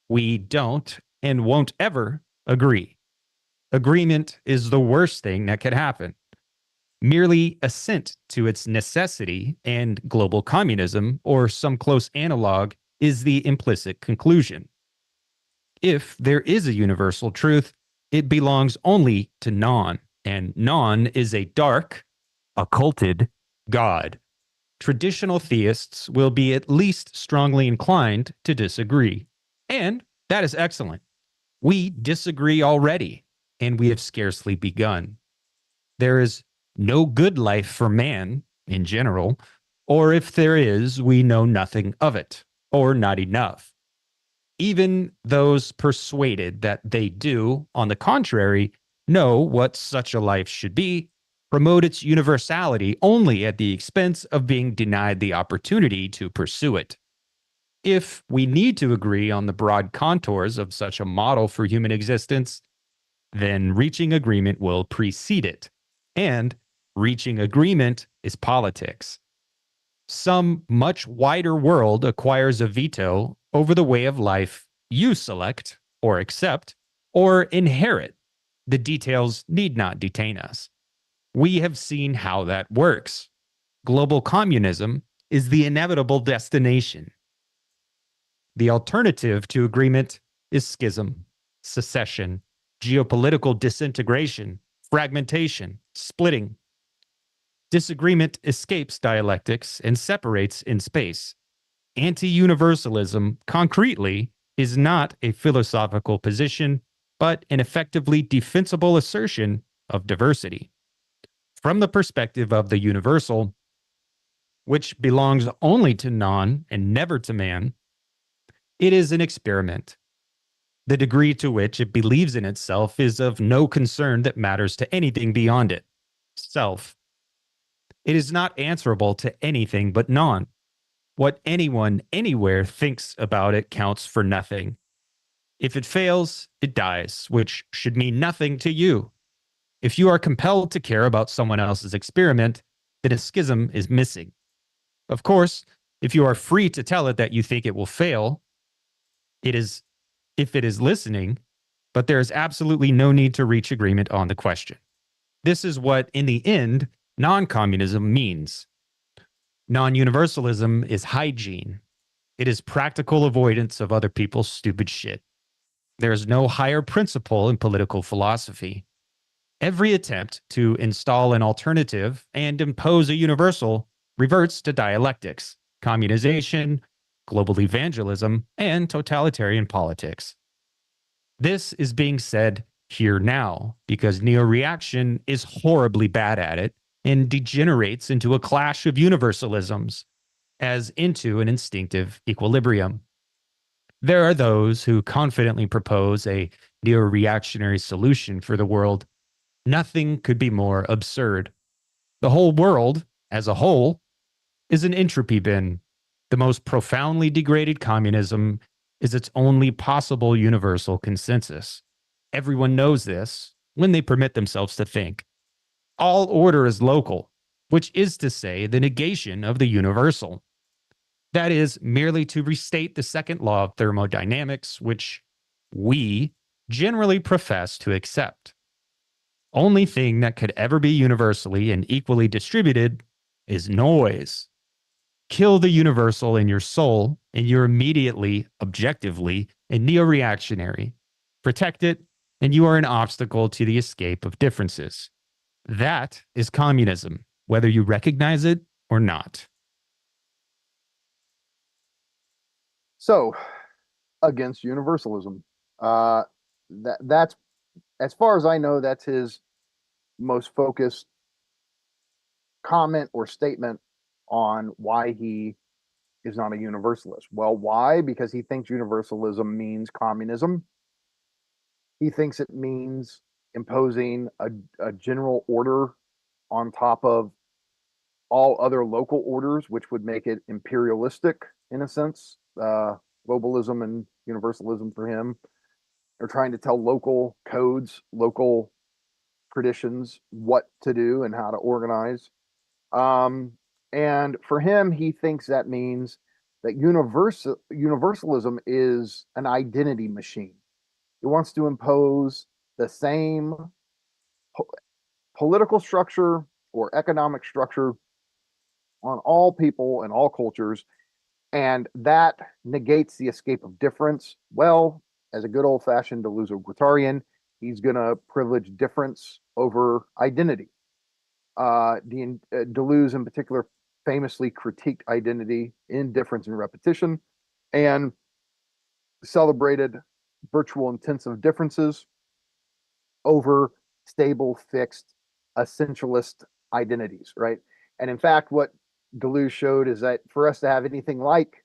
We don't and won't ever agree. Agreement is the worst thing that could happen. Merely assent to its necessity and global communism, or some close analog, is the implicit conclusion. If there is a universal truth, it belongs only to non, and non is a dark, occulted God. Traditional theists will be at least strongly inclined to disagree. And that is excellent. We disagree already, and we have scarcely begun. There is no good life for man in general, or if there is, we know nothing of it, or not enough. Even those persuaded that they do, on the contrary, know what such a life should be, promote its universality only at the expense of being denied the opportunity to pursue it. If we need to agree on the broad contours of such a model for human existence, then reaching agreement will precede it. And reaching agreement is politics. Some much wider world acquires a veto over the way of life you select or accept or inherit. The details need not detain us. We have seen how that works. Global communism is the inevitable destination. The alternative to agreement is schism, secession, geopolitical disintegration, fragmentation, splitting. Disagreement escapes dialectics and separates in space. Anti-universalism, concretely, is not a philosophical position, but an effectively defensible assertion of diversity. From the perspective of the universal, which belongs only to non and never to man, it is an experiment. The degree to which it believes in itself is of no concern that matters to anything beyond it, self. It is not answerable to anything but non. What anyone anywhere thinks about it counts for nothing. If it fails, it dies, which should mean nothing to you. If you are compelled to care about someone else's experiment, then a schism is missing. Of course, if you are free to tell it that you think it will fail, if it is listening, but there is absolutely no need to reach agreement on the question. This is what, in the end, non-communism means. Non-universalism is hygiene. It is practical avoidance of other people's stupid shit. There is no higher principle in political philosophy. Every attempt to install an alternative and impose a universal reverts to dialectics, communization, global evangelism, and totalitarian politics. This is being said here now because neo-reaction is horribly bad at it and degenerates into a clash of universalisms as into an instinctive equilibrium. There are those who confidently propose a neo-reactionary solution for the world. Nothing could be more absurd. The whole world, as a whole, is an entropy bin. The most profoundly degraded communism is its only possible universal consensus. Everyone knows this when they permit themselves to think. All order is local, which is to say the negation of the universal. That is merely to restate the second law of thermodynamics, which we generally profess to accept. Only thing that could ever be universally and equally distributed is noise. Kill the universal in your soul, and you're immediately, objectively, a neo-reactionary. Protect it, and you are an obstacle to the escape of differences. That is communism, whether you recognize it or not. So, against universalism, that's as far as I know, that's his most focused comment or statement on why he is not a universalist. Well, why? Because he thinks universalism means communism. He thinks it means imposing a general order on top of all other local orders, which would make it imperialistic in a sense. Globalism and universalism for him They're trying to tell local codes, local traditions what to do and how to organize. And for him, he thinks that means that universalism is an identity machine. It wants to impose the same political structure or economic structure on all people and all cultures, and that negates the escape of difference. Well, as a good old-fashioned Deleuze-Guattarian, he's going to privilege difference over identity. Deleuze, in particular, famously critiqued identity in Difference and Repetition, and celebrated virtual intensive differences over stable, fixed, essentialist identities, right? And in fact, what Deleuze showed is that for us to have anything like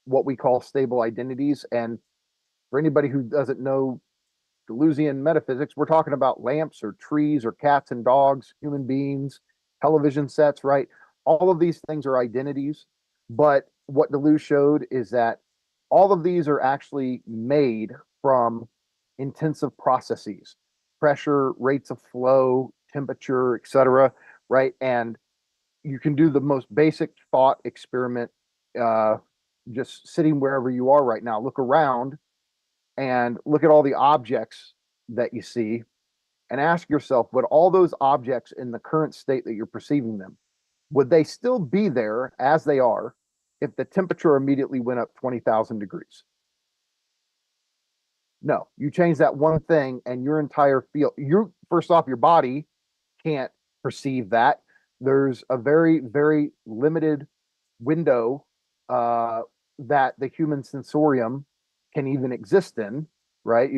what we call stable identities, and for anybody who doesn't know Deleuzian metaphysics, we're talking about lamps or trees or cats and dogs, human beings, television sets, right? All of these things are identities. But what Deleuze showed is that all of these are actually made from intensive processes, pressure, rates of flow, temperature, etc., right? And you can do the most basic thought experiment, just sitting wherever you are right now. Look around and look at all the objects that you see and ask yourself, would all those objects in the current state that you're perceiving them, would they still be there as they are if the temperature immediately went up 20,000 degrees? No, you change that one thing and your entire field, first off, your body can't perceive that. There's a very, very limited window that the human sensorium can even exist in, right?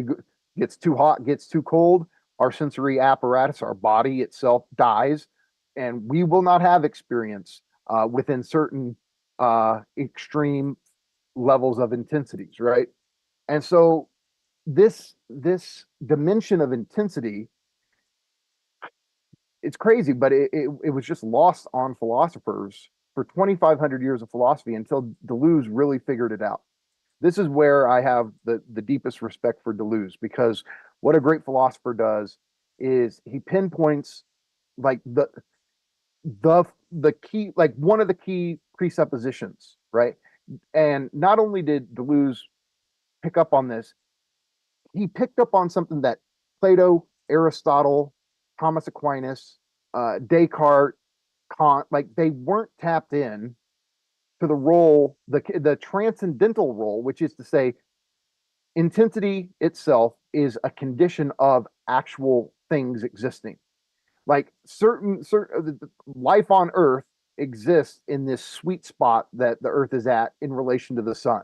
Gets too hot, gets too cold, our sensory apparatus, our body itself dies, and we will not have experience within certain extreme levels of intensities, right? And so this dimension of intensity, it's crazy, but it was just lost on philosophers for 2,500 years of philosophy until Deleuze really figured it out. This is where I have the deepest respect for Deleuze, because what a great philosopher does is he pinpoints like the key, like one of the key presuppositions, right? And not only did Deleuze pick up on this, he picked up on something that Plato, Aristotle, Thomas Aquinas, Descartes, Kant, like they weren't tapped in to the role, the transcendental role, which is to say, intensity itself is a condition of actual things existing. Like certain life on Earth exists in this sweet spot that the Earth is at in relation to the sun.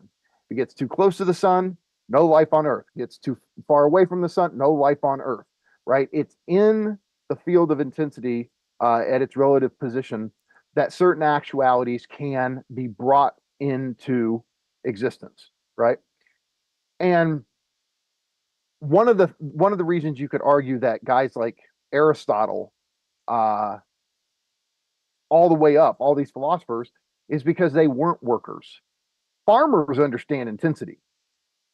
If it gets too close to the sun, no life on Earth. It gets too far away from the sun, no life on Earth, right? It's in the field of intensity at its relative position that certain actualities can be brought into existence, right? And one of the reasons you could argue that guys like Aristotle, all the way up, all these philosophers, is because they weren't workers. Farmers understand intensity,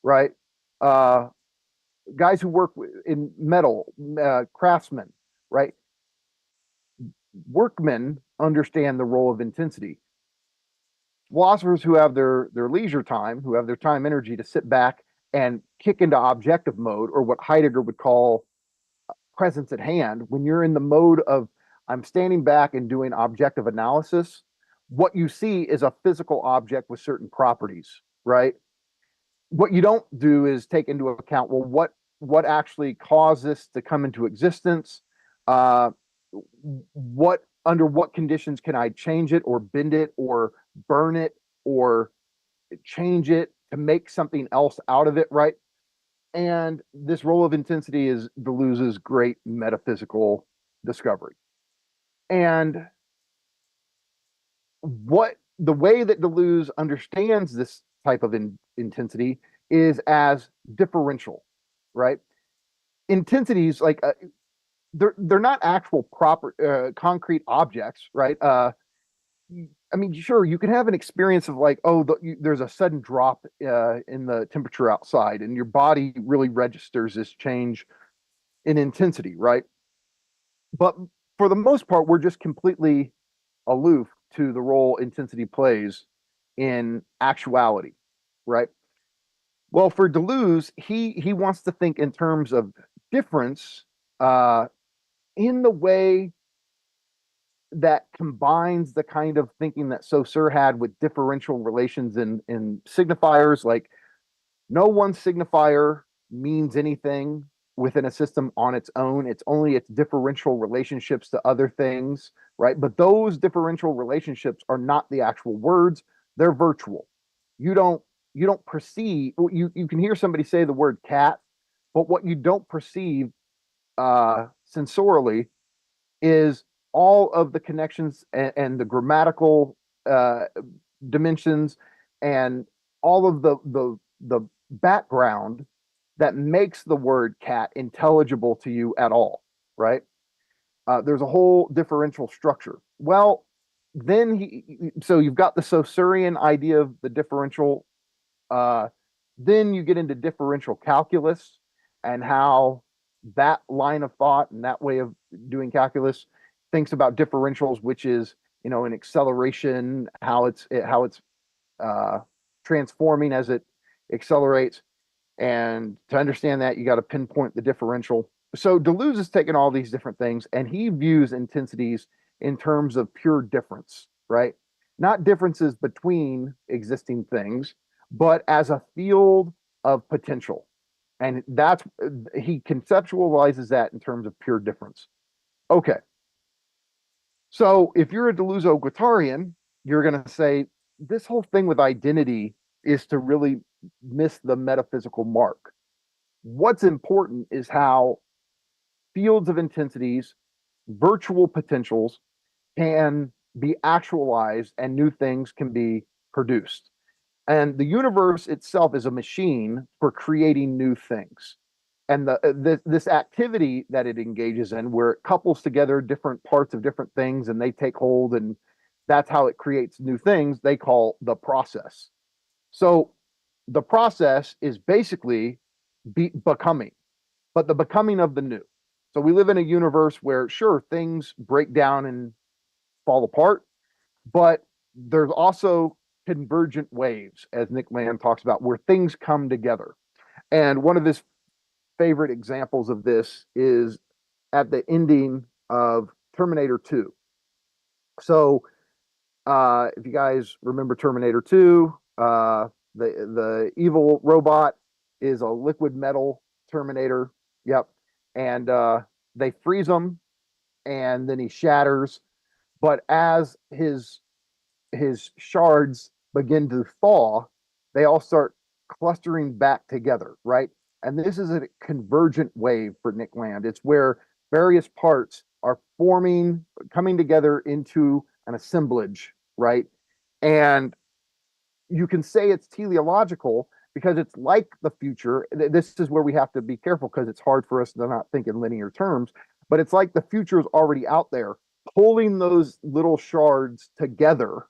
right? Guys who work in metal, craftsmen, right? Workmen understand the role of intensity. Philosophers who have their leisure time, who have their time energy to sit back and kick into objective mode, or what Heidegger would call presence at hand, when you're in the mode of I'm standing back and doing objective analysis, what you see is a physical object with certain properties, right? What you don't do is take into account, well, what actually caused this to come into existence? Under what conditions can I change it or bend it or burn it or change it to make something else out of it, right? And this role of intensity is Deleuze's great metaphysical discovery. And the way that Deleuze understands this type of intensity is as differential, right? Intensities, like they're not actual proper concrete objects, right? I mean, sure, you can have an experience of like, oh, there's a sudden drop in the temperature outside, and your body really registers this change in intensity, right? But for the most part, we're just completely aloof to the role intensity plays in actuality, right? Well, for Deleuze, he wants to think in terms of difference in the way that combines the kind of thinking that Saussure had with differential relations in signifiers. Like, no one signifier means anything within a system on its own. It's only its differential relationships to other things, right? But those differential relationships are not the actual words, they're virtual. You don't perceive, you can hear somebody say the word cat, but what you don't perceive sensorially is all of the connections and the grammatical dimensions and all of the background that makes the word cat intelligible to you at all, right? There's a whole differential structure. Well, then so you've got the Saussurean idea of the differential. Then you get into differential calculus and how that line of thought and that way of doing calculus thinks about differentials, which is, you know, an acceleration, how it's transforming as it accelerates. And to understand that, you got to pinpoint the differential. So Deleuze has taken all these different things and he views intensities in terms of pure difference, right? Not differences between existing things, but as a field of potential. And he conceptualizes that in terms of pure difference. Okay. So if you're a Deleuze-Guattarian, you're going to say this whole thing with identity is to really miss the metaphysical mark. What's important is how fields of intensities, virtual potentials can be actualized and new things can be produced. And the universe itself is a machine for creating new things. And this activity that it engages in, where it couples together different parts of different things and they take hold, and that's how it creates new things, they call the process. So the process is basically becoming, but the becoming of the new. So we live in a universe where, sure, things break down and fall apart, but there's also convergent waves, as Nickland talks about, where things come together. And one of his favorite examples of this is at the ending of Terminator 2. So if you guys remember Terminator 2, the evil robot is a liquid metal Terminator. Yep. And they freeze him and then he shatters. But as his shards begin to thaw, they all start clustering back together, right? And this is a convergent wave for Nickland. It's where various parts are coming together into an assemblage, right? And you can say it's teleological because it's like the future. This is where we have to be careful because it's hard for us to not think in linear terms, but it's like the future is already out there, pulling those little shards together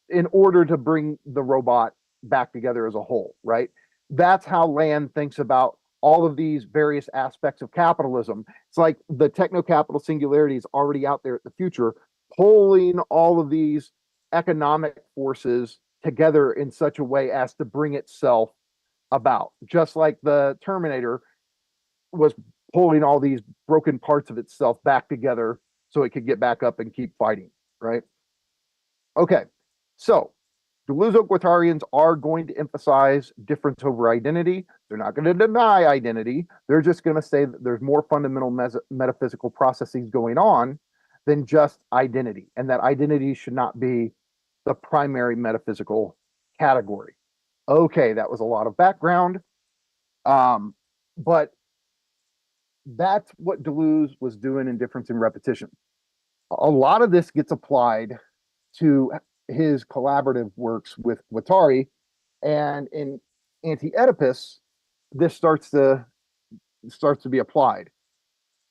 in order to bring the robot back together as a whole, right? That's how Land thinks about all of these various aspects of capitalism. It's like the techno-capital singularity is already out there at the future, pulling all of these economic forces together in such a way as to bring itself about. Just like the Terminator was pulling all these broken parts of itself back together so it could get back up and keep fighting, right? Okay, so Deleuze-Guattarians are going to emphasize difference over identity. They're not going to deny identity. They're just going to say that there's more fundamental metaphysical processes going on than just identity, and that identity should not be the primary metaphysical category. Okay, that was a lot of background, but that's what Deleuze was doing in Difference in Repetition. A lot of this gets applied to his collaborative works with Guattari, and in Anti-Oedipus, this starts to be applied.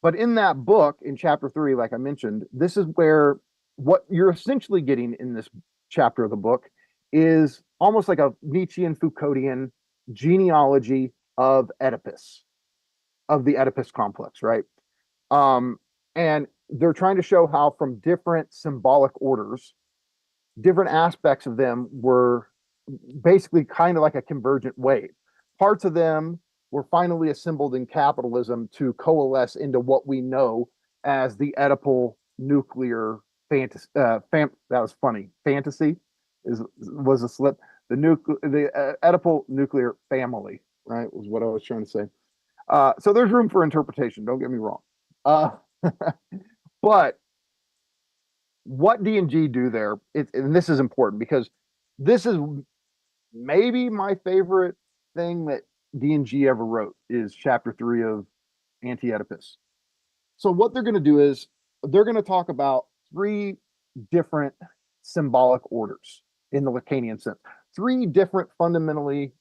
But in that book, in chapter 3, like I mentioned, this is where what you're essentially getting in this chapter of the book is almost like a Nietzschean Foucauldian genealogy of Oedipus, of the Oedipus complex, right? And they're trying to show how from different symbolic orders, different aspects of them were basically kind of like a convergent wave. Parts of them were finally assembled in capitalism to coalesce into what we know as the Oedipal nuclear fantasy. That was funny. Fantasy was a slip. The Oedipal nuclear family, right, was what I was trying to say. So there's room for interpretation. Don't get me wrong. But what D&G do there, and this is important because this is maybe my favorite thing that D&G ever wrote is chapter 3 of Anti-Oedipus. So what they're going to do is they're going to talk about three different symbolic orders in the Lacanian sense. Three fundamentally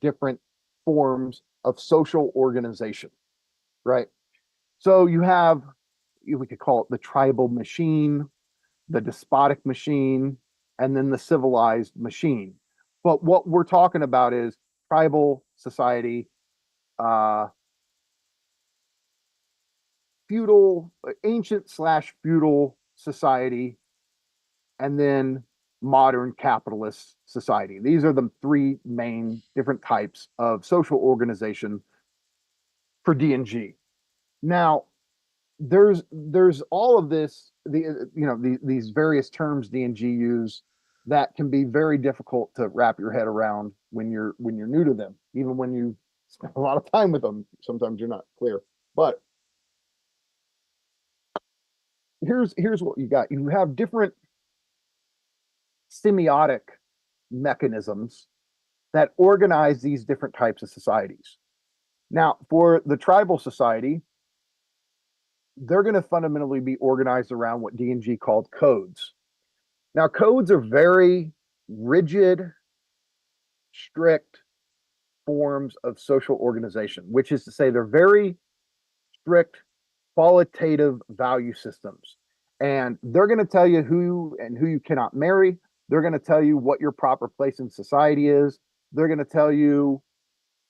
different forms of social organization, right? So you have, we could call it the tribal machine, the despotic machine, and then the civilized machine. But what we're talking about is tribal society, feudal, ancient/feudal society, and then modern capitalist society. These are the three main different types of social organization for D&G. Now, there's all of this, these various terms D&G use that can be very difficult to wrap your head around when you're new to them. Even when you spend a lot of time with them, sometimes you're not clear. But here's what you got. You have different semiotic mechanisms that organize these different types of societies. Now, for the tribal society, they're going to fundamentally be organized around what D&G called codes. Now, codes are very rigid, strict forms of social organization, which is to say they're very strict qualitative value systems. And they're going to tell you who you cannot marry. They're going to tell you what your proper place in society is. They're going to tell you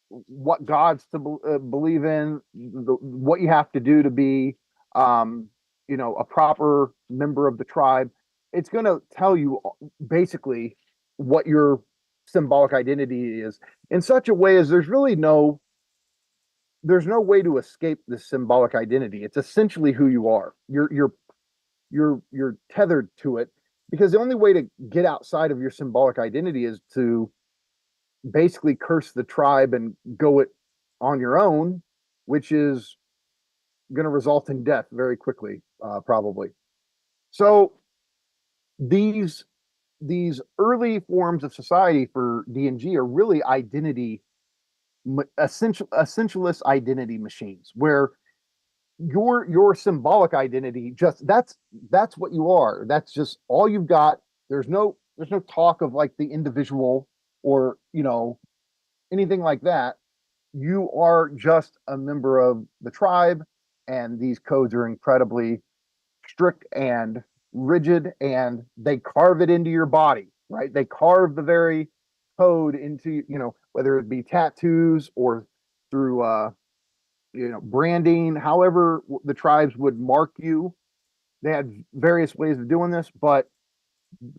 what gods to believe in, what you have to do to be, a proper member of the tribe. It's going to tell you basically what your symbolic identity is in such a way as there's no way to escape this symbolic identity. It's essentially who you are. You're tethered to it because the only way to get outside of your symbolic identity is to basically curse the tribe and go it on your own, which is going to result in death very quickly, probably. So these early forms of society for D&G are really essentialist identity machines, where your symbolic identity that's what you are. That's just all you've got. There's no talk of like the individual or anything like that. You are just a member of the tribe, and these codes are incredibly strict and rigid, and they carve it into your body, right? They carve the very code into, whether it be tattoos or through branding, however the tribes would mark you. They had various ways of doing this, but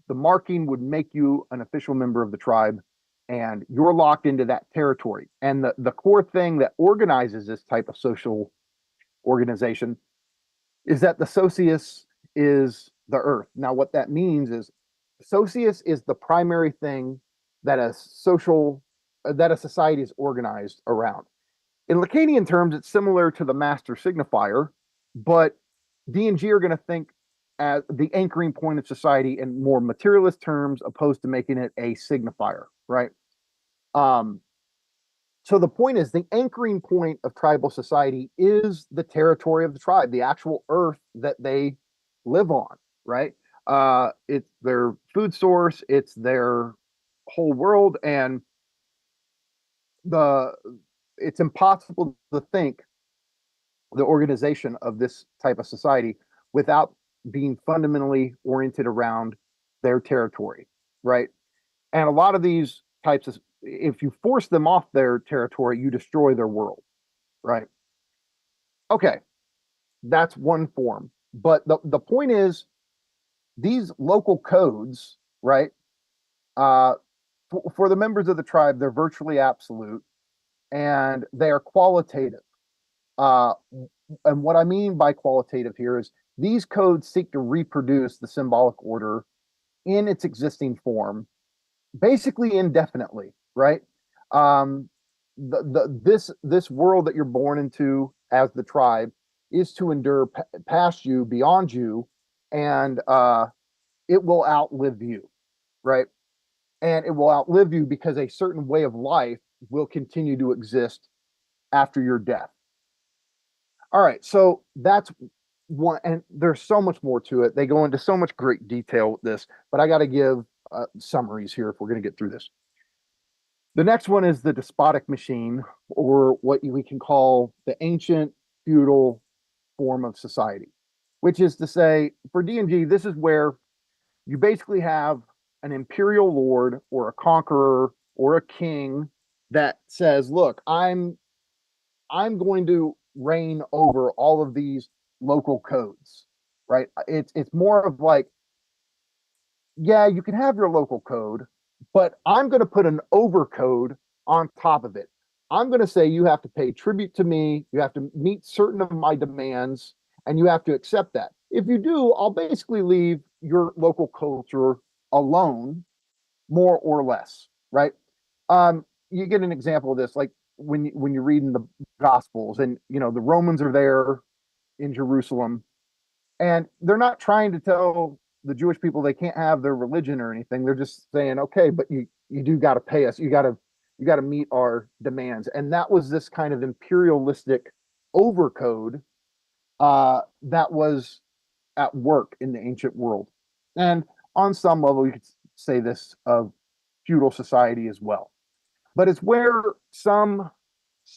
the marking would make you an official member of the tribe, and you're locked into that territory. And the core thing that organizes this type of social organization is that the socius is the earth. Now, what that means is socius is the primary thing that a society is organized around. In Lacanian terms, it's similar to the master signifier, but D&G are going to think as the anchoring point of society in more materialist terms, opposed to making it a signifier, right? So the point is, the anchoring point of tribal society is the territory of the tribe, the actual earth that they live on, right? It's their food source, it's their whole world, and it's impossible to think the organization of this type of society without being fundamentally oriented around their territory, right? And a lot of these types of, if you force them off their territory, you destroy their world, right? Okay, that's one form. But the point is, these local codes, right? For the members of the tribe, they're virtually absolute and they are qualitative. And what I mean by qualitative here is these codes seek to reproduce the symbolic order in its existing form, basically indefinitely, right? This world that you're born into as the tribe is to endure past you, beyond you, and it will outlive you, right? And it will outlive you because a certain way of life will continue to exist after your death. All right, so that's one, and there's so much more to it. They go into so much great detail with this, but I got to give summaries here if we're going to get through this. The next one is the despotic machine, or what we can call the ancient feudal form of society, which is to say, for D&G, this is where you basically have an imperial lord or a conqueror or a king that says, look, I'm going to reign over all of these local codes, right? It's more of like, yeah, you can have your local code, but I'm going to put an overcode on top of it. I'm going to say you have to pay tribute to me, you have to meet certain of my demands, and you have to accept that. If you do, I'll basically leave your local culture alone, more or less, right? You get an example of this, like when you're reading the Gospels, and the Romans are there in Jerusalem, and they're not trying to tell the Jewish people they can't have their religion or anything. They're just saying, okay, but you do got to pay us. You got to meet our demands. And that was this kind of imperialistic overcode that was at work in the ancient world. And on some level, you could say this of feudal society as well. But it's where some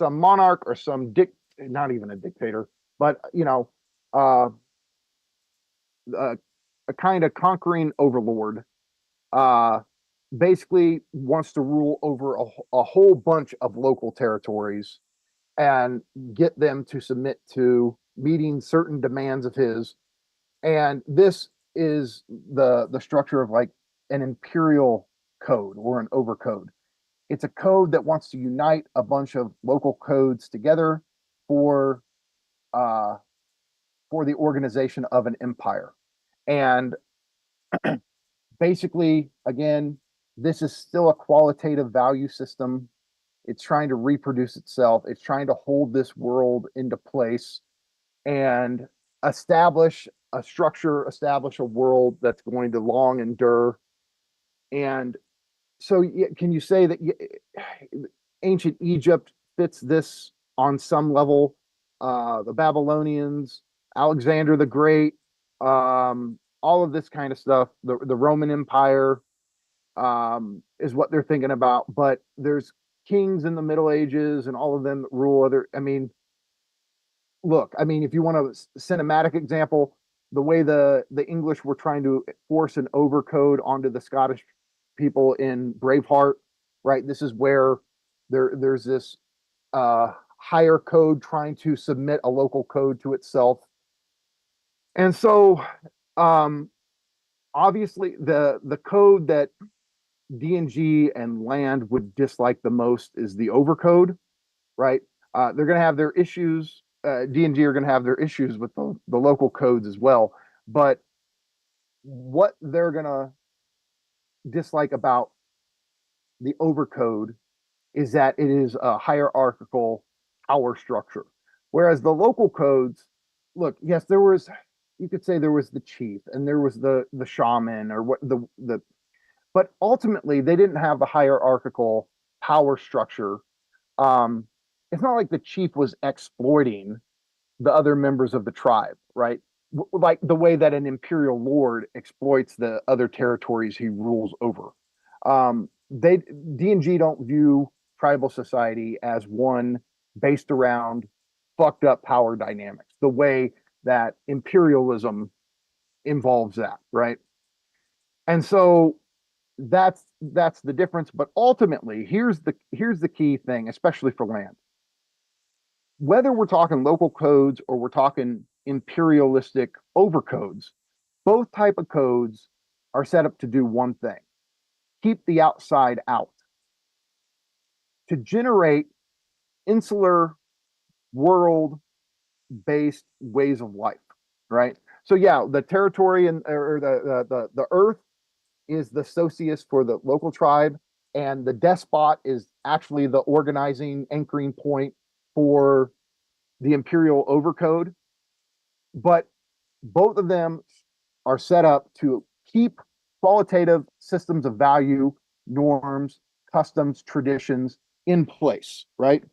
monarch or not even a dictator, but a kind of conquering overlord basically wants to rule over a whole bunch of local territories and get them to submit to meeting certain demands of his. And this is the structure of like an imperial code or an overcode. It's a code that wants to unite a bunch of local codes together for the organization of an empire. And basically, again, this is still a qualitative value system. It's trying to reproduce itself. It's trying to hold this world into place and establish a structure, establish a world that's going to long endure. And so, can you say that ancient Egypt fits this on some level? The Babylonians, Alexander the Great, all of this kind of stuff, the Roman Empire is what they're thinking about. But there's kings in the Middle Ages and all of them that rule other. I mean, look, if you want a cinematic example, the way the English were trying to force an overcode onto the Scottish people in Braveheart, right? This is where there's this higher code trying to submit a local code to itself. And so obviously the code that D&G and Land would dislike the most is the overcode, right? They're going to have their issues. D&G are going to have their issues with the local codes as well. But what they're going to dislike about the overcode is that it is a hierarchical power structure. Whereas the local codes, look, yes, you could say there was the chief and there was the shaman or what but ultimately they didn't have the hierarchical power structure. It's not like the chief was exploiting the other members of the tribe, right? Like the way that an imperial lord exploits the other territories he rules over. D&G don't view tribal society as one based around fucked up power dynamics, the way that imperialism involves that, right? And so that's the difference. But ultimately, here's the key thing, especially for land. Whether we're talking local codes or we're talking imperialistic overcodes, both type of codes are set up to do one thing: keep the outside out, to generate insular world-based ways of life, right? So yeah, the territory and or the earth is the socius for the local tribe, and the despot is actually the organizing anchoring point for the imperial overcode. But both of them are set up to keep qualitative systems of value, norms, customs, traditions in place, right?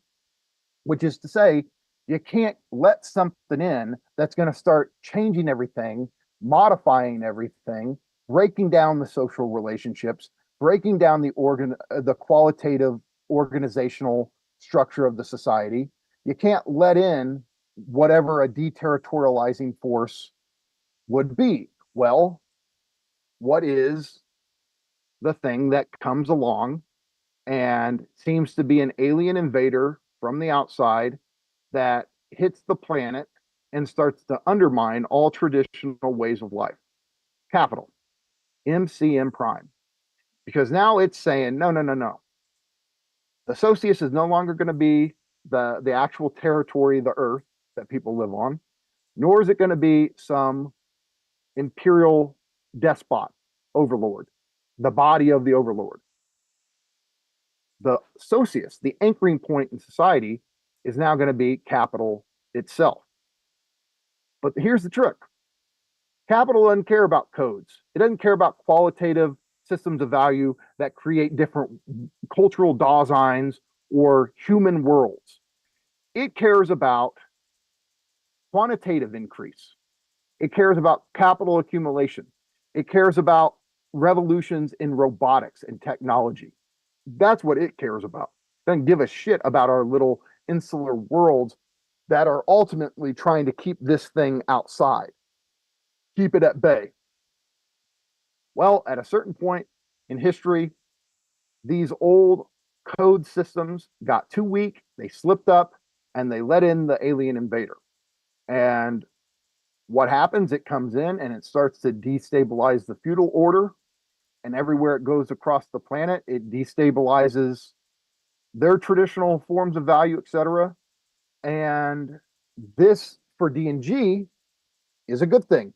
Which is to say, you can't let something in that's going to start changing everything, modifying everything, breaking down the social relationships, breaking down the qualitative organizational structure of the society. You can't let in whatever a deterritorializing force would be. Well, what is the thing that comes along and seems to be an alien invader from the outside that hits the planet and starts to undermine all traditional ways of life? Capital, MCM prime. Because now it's saying, no, no, no, no. The socius is no longer going to be the actual territory, the earth that people live on, nor is it going to be some imperial despot, overlord, the body of the overlord. The socius, the anchoring point in society, is now going to be capital itself. But here's the trick: capital doesn't care about codes. It doesn't care about qualitative systems of value that create different cultural Daseins or human worlds. It cares about quantitative increase. It cares about capital accumulation. It cares about revolutions in robotics and technology. That's what it cares about. It doesn't give a shit about our little insular worlds that are ultimately trying to keep this thing outside, keep it at bay. Well, at a certain point in history, these old code systems got too weak, they slipped up, and they let in the alien invader. And what happens? It comes in and it starts to destabilize the feudal order. And everywhere it goes across the planet, it destabilizes their traditional forms of value, etc. And this, for D&G, is a good thing,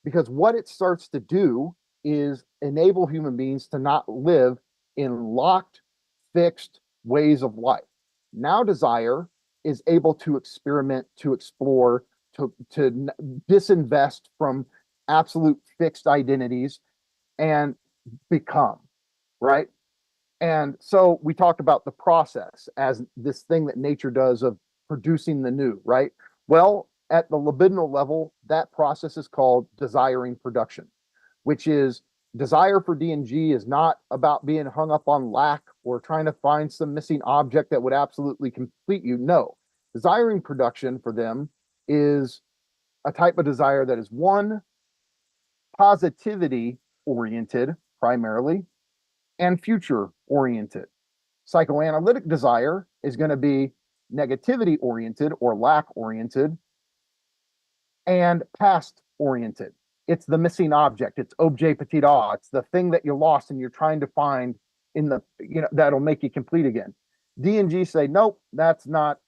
because what it starts to do is enable human beings to not live in locked, fixed ways of life. Now desire is able to experiment, to explore, to disinvest from absolute fixed identities and become, right? And so we talked about the process as this thing that nature does of producing the new, right? Well, at the libidinal level, that process is called desiring production, which is desire for D&G is not about being hung up on lack or trying to find some missing object that would absolutely complete you. No, desiring production for them is a type of desire that is, one, positivity oriented primarily, and future oriented. Psychoanalytic desire is going to be negativity oriented or lack oriented and past oriented. It's the missing object. It's objet petit a. It's the thing that you lost and you're trying to find in the, that'll make you complete again. D&G say, nope, that's not.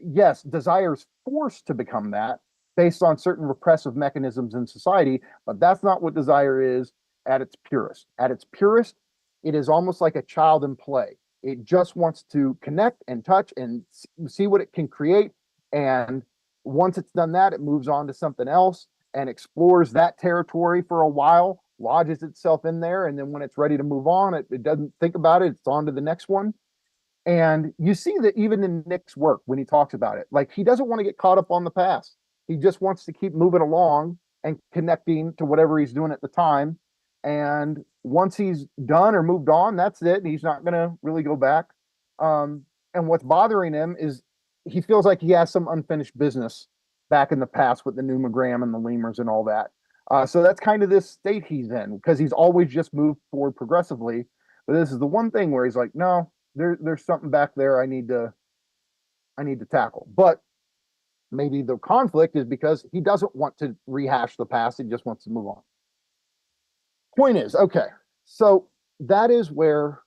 Yes, desire is forced to become that based on certain repressive mechanisms in society, but that's not what desire is at its purest. At its purest, it is almost like a child in play. It just wants to connect and touch and see what it can create. And once it's done that, it moves on to something else and explores that territory for a while, lodges itself in there. And then when it's ready to move on, it doesn't think about it. It's on to the next one. And you see that even in Nick's work, when he talks about it, like, he doesn't want to get caught up on the past. He just wants to keep moving along and connecting to whatever he's doing at the time. And once he's done or moved on, that's it. He's not going to really go back. And what's bothering him is he feels like he has some unfinished business back in the past with the pneumogram and the lemurs and all that. So that's kind of this state he's in because he's always just moved forward progressively. But this is the one thing where he's like, no, there's something back there I need to tackle. But maybe the conflict is because he doesn't want to rehash the past. He just wants to move on. Point is, okay, so that is where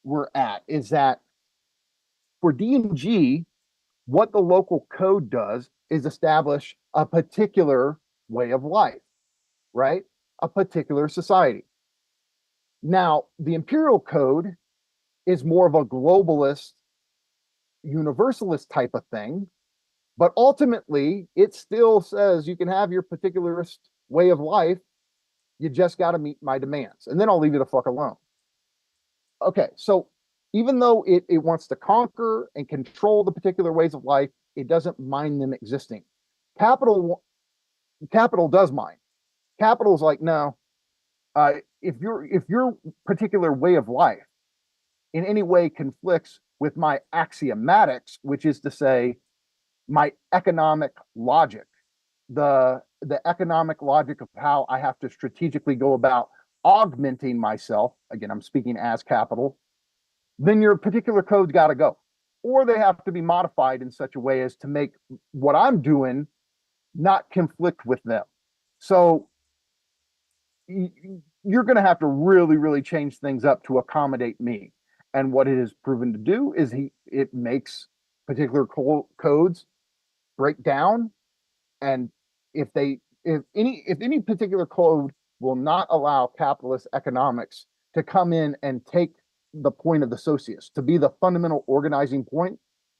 we're at, is that for D&G, what the local code does is establish a particular way of life, right? A particular society. Now, the imperial code is more of a globalist, universalist type of thing, but ultimately it still says you can have your particularist way of life. You just got to meet my demands, and then I'll leave you the fuck alone. Okay, so even though it wants to conquer and control the particular ways of life, it doesn't mind them existing. Capital does mind. Capital's like, no, if your particular way of life in any way conflicts with my axiomatics, which is to say my economic logic, the economic logic of how I have to strategically go about augmenting myself, again, I'm speaking as capital, then your particular code's got to go. Or they have to be modified in such a way as to make what I'm doing not conflict with them. So you're going to have to really, really change things up to accommodate me. And what it has proven to do is it makes particular codes break down. And if any particular code will not allow capitalist economics to come in and take the point of the socius to be the fundamental organizing point,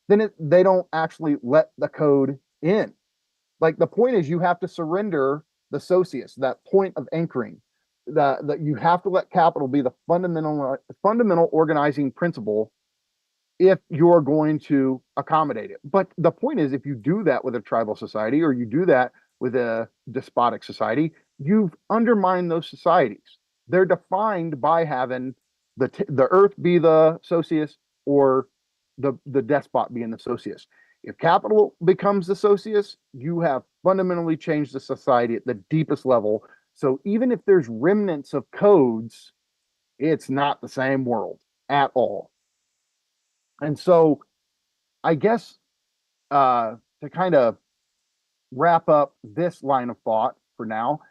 then they don't actually let the code in. Like the point is, you have to surrender the socius, that point of anchoring. That you have to let capital be the fundamental organizing principle if you're going to accommodate it. But the point is, if you do that with a tribal society or you do that with a despotic society, you've undermined those societies. They're defined by having the earth be the socius or the despot being the socius. If capital becomes the socius, you have fundamentally changed the society at the deepest level. So even if there's remnants of codes, it's not the same world at all. And so I guess to kind of wrap up this line of thought for now,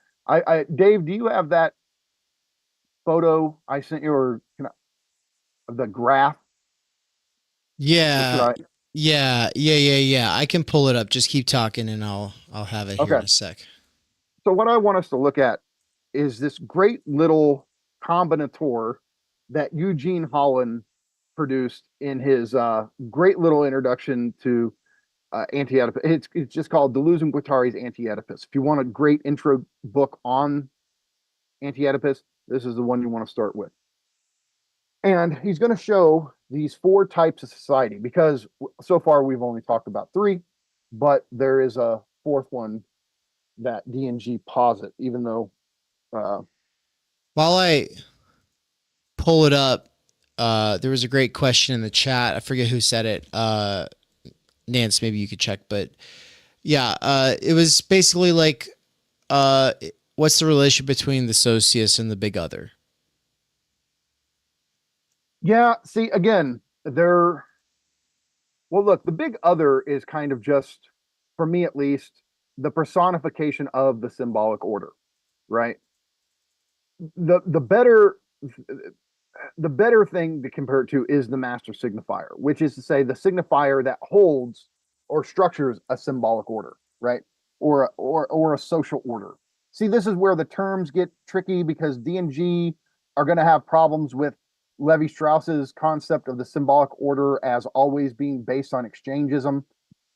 Dave, do you have that photo I sent you, or of the graph? Yeah. Yeah. I can pull it up. Just keep talking and I'll have it here in a sec. So what I want us to look at is this great little combinator that Eugene Holland produced in his great little introduction to Anti-Oedipus. It's just called Deleuze and Guattari's Anti-Oedipus. If you want a great intro book on Anti-Oedipus, this is the one you want to start with. And he's going to show these 4 types of society, because so far we've only talked about 3, but there is a 4th one that D&G posit, even though while I pull it up, there was a great question in the chat. I forget who said it. Nance, maybe you could check, but yeah, it was basically like, what's the relationship between the socius and the big other? Yeah, see, again, well, look, the big other is kind of just, for me at least, the personification of the symbolic order, right? The better thing to compare it to is the master signifier, which is to say the signifier that holds or structures a symbolic order, right? Or a social order. See, this is where the terms get tricky, because D&G are going to have problems with Levi-Strauss's concept of the symbolic order as always being based on exchangism.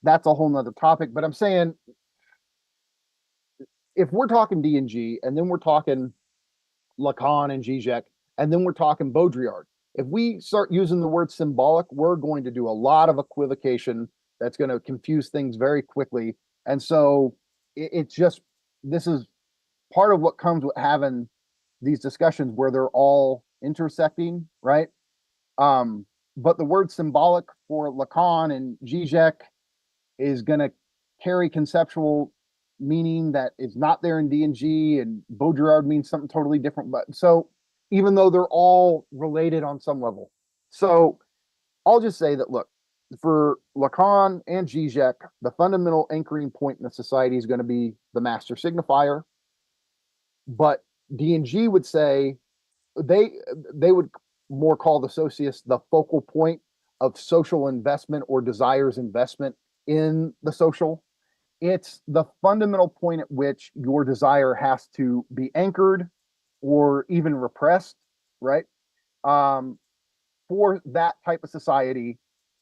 That's a whole nother topic. But I'm saying, if we're talking D&G, and then we're talking Lacan and Zizek, and then we're talking Baudrillard, if we start using the word symbolic, we're going to do a lot of equivocation that's going to confuse things very quickly. And so it's just, this is part of what comes with having these discussions where they're all intersecting, right? But the word symbolic for Lacan and Zizek is going to carry conceptual meaning that is not there in D&G, and Baudrillard means something totally different. But so even though they're all related on some level. So I'll just say that, look, for Lacan and Zizek, the fundamental anchoring point in the society is going to be the master signifier. But D&G would say they would more call the socius the focal point of social investment or desires investment in the social. It's the fundamental point at which your desire has to be anchored or even repressed, right? For that type of society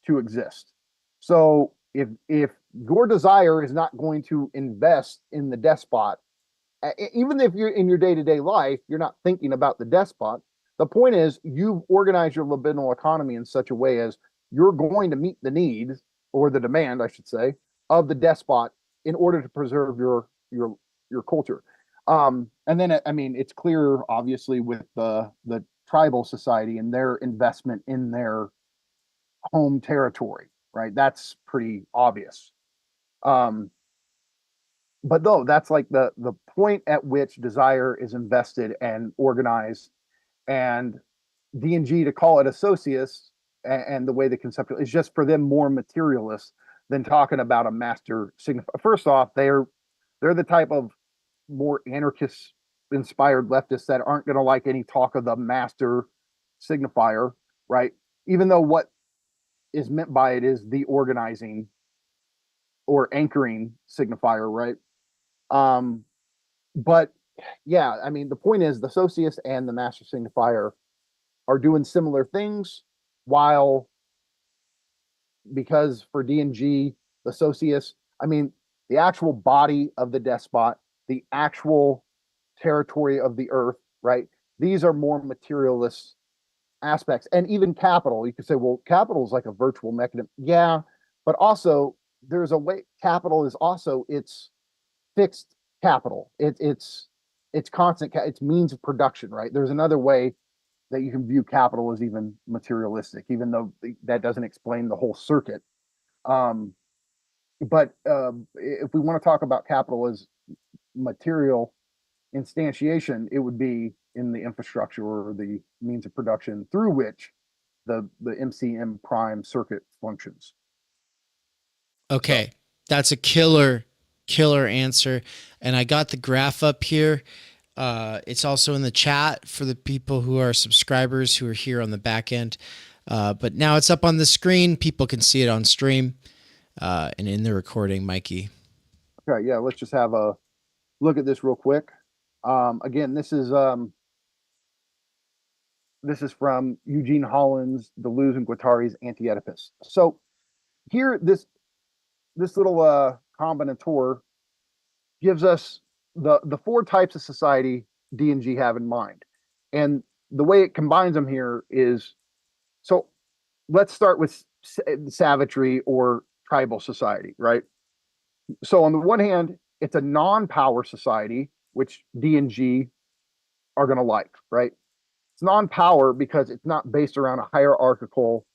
to exist. So if your desire is not going to invest in the despot, even if you're in your day-to-day life, you're not thinking about the despot. The point is, you've organized your libidinal economy in such a way as you're going to meet the needs, or the demand, I should say, of the despot in order to preserve your culture. And then, I mean, it's clear, obviously, with the tribal society and their investment in their home territory, right? That's pretty obvious. But though that's like the point at which desire is invested and organized, and D&G to call it a socius and the way the conceptual is just for them more materialist than talking about a master signifier. First off, they're the type of more anarchist inspired leftists that aren't going to like any talk of the master signifier, right? Even though what is meant by it is the organizing or anchoring signifier, right? But yeah, I mean, the point is the socius and the master signifier are doing similar things, while because for D&G, the socius, I mean, the actual body of the despot, the actual territory of the earth, right? These are more materialist aspects. And even capital, you could say, well, capital is like a virtual mechanism. Yeah, but also there's a way capital is also its fixed capital. It's constant, it's means of production, right? There's another way that you can view capital as even materialistic, even though that doesn't explain the whole circuit. But if we want to talk about capital as material instantiation, it would be in the infrastructure or the means of production through which the MCM prime circuit functions. Okay, that's a killer answer. And I got the graph up here. It's also in the chat for the people who are subscribers who are here on the back end. But now it's up on the screen. People can see it on stream and in the recording, Mikey. Okay, yeah, let's just have a look at this real quick. Again, this is from Eugene Holland's Deleuze and Guattari's Anti-Oedipus. So here, this little combinator gives us the four types of society D&G have in mind. And the way it combines them here is, so let's start with savagery or tribal society, right? So on the one hand, it's a non-power society, which D&G are going to like, right? It's non-power because it's not based around a hierarchical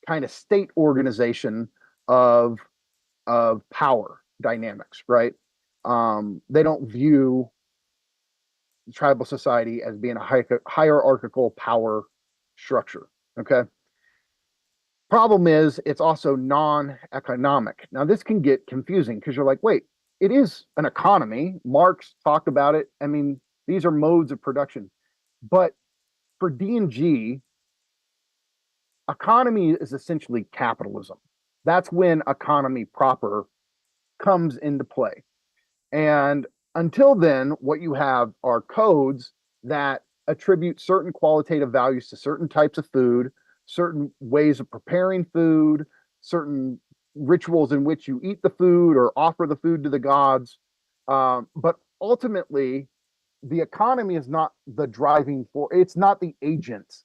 kind of state organization of power dynamics, right? They don't view tribal society as being a hierarchical power structure, okay? Problem is, it's also non-economic. Now, this can get confusing because you're like, wait, it is an economy. Marx talked about it. I mean, these are modes of production. But for D&G, economy is essentially capitalism. That's when economy proper comes into play. And until then, what you have are codes that attribute certain qualitative values to certain types of food, certain ways of preparing food, certain rituals in which you eat the food or offer the food to the gods. But ultimately, the economy is not the driving force. It's not the agent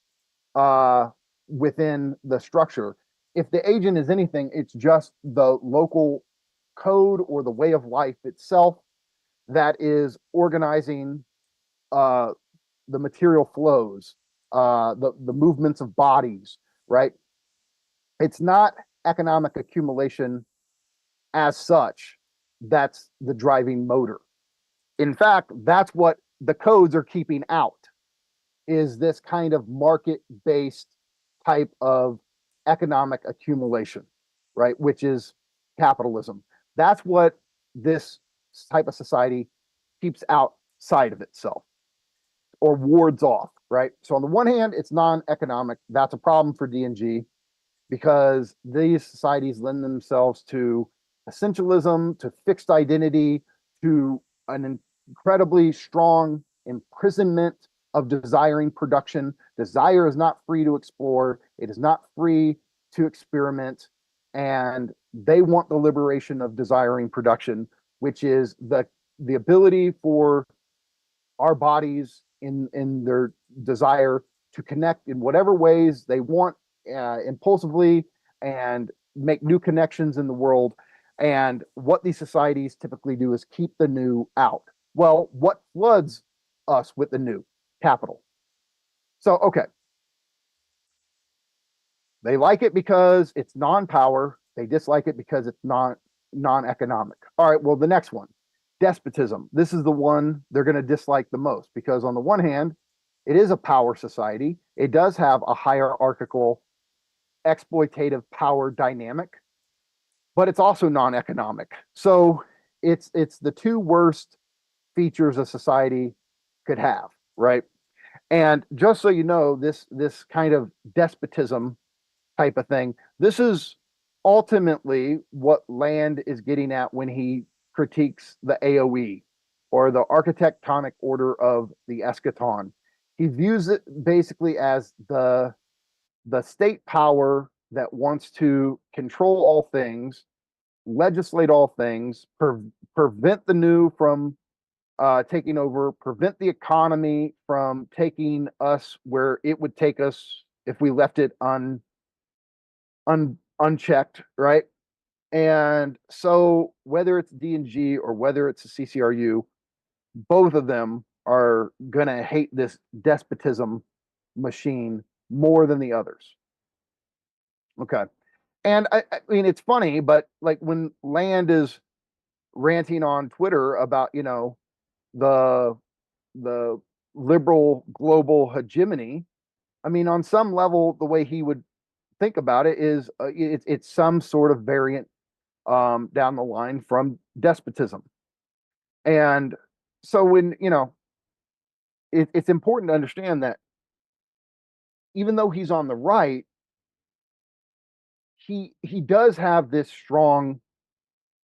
within the structure. If the agent is anything, it's just the local code or the way of life itself that is organizing the material flows, the movements of bodies, right? It's not economic accumulation as such. that's the driving motor. In fact, that's what the codes are keeping out, is this kind of market-based type of economic accumulation, right? Which is capitalism. That's what this type of society keeps outside of itself or wards off, right? So on the one hand, it's non-economic. That's a problem for D&G because these societies lend themselves to essentialism, to fixed identity, to an incredibly strong imprisonment of desiring production. Desire is not free to explore. It is not free to experiment. And they want the liberation of desiring production, which is the ability for our bodies in their desire to connect in whatever ways they want, impulsively, and make new connections in the world. And what these societies typically do is keep the new out. Well, what floods us with the new? Capital. So, okay. They like it because it's non-power. They dislike it because it's non-economic. All right, well, the next one, despotism. This is the one they're going to dislike the most because on the one hand, it is a power society. It does have a hierarchical, exploitative power dynamic, but it's also non-economic. So it's the two worst features a society could have, right? And just so you know, this kind of despotism type of thing, this is ultimately what Land is getting at when he critiques the AOE or the architectonic order of the eschaton. He views it basically as the state power that wants to control all things, legislate all things, prevent the new from taking over, prevent the economy from taking us where it would take us if we left it unchecked, right? And so whether it's D&G or whether it's a CCRU, both of them are gonna hate this despotism machine more than the others. Okay. And I mean, it's funny, but like when Land is ranting on Twitter about, you know, the liberal global hegemony, I mean, on some level, the way he would think about it is it's some sort of variant down the line from despotism. And so when, you know, it's important to understand that even though he's on the right, he does have this strong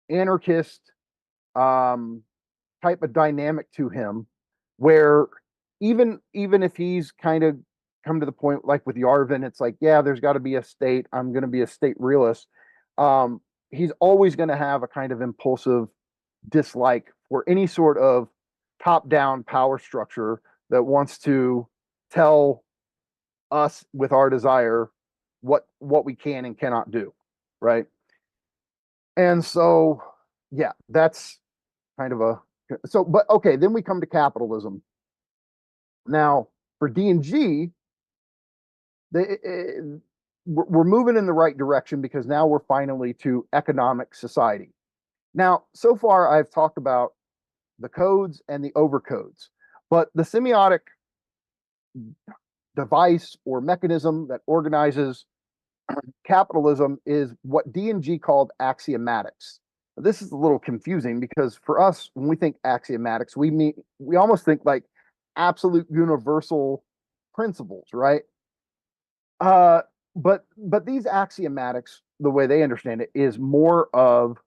anarchist type of dynamic to him, where even if he's kind of come to the point like with Yarvin, it's like, yeah, there's got to be a state. I'm going to be a state realist. He's always going to have a kind of impulsive dislike for any sort of top-down power structure that wants to tell us with our desire what we can and cannot do, right? And so, yeah, that's kind of a so. But okay, then we come to capitalism. Now, for D&G, we're moving in the right direction because now we're finally to economic society. Now, so far I've talked about the codes and the overcodes, but the semiotic device or mechanism that organizes capitalism is what D&G called axiomatics. This is a little confusing because for us, when we think axiomatics, we almost think like absolute universal principles, right? But these axiomatics, the way they understand it, is more of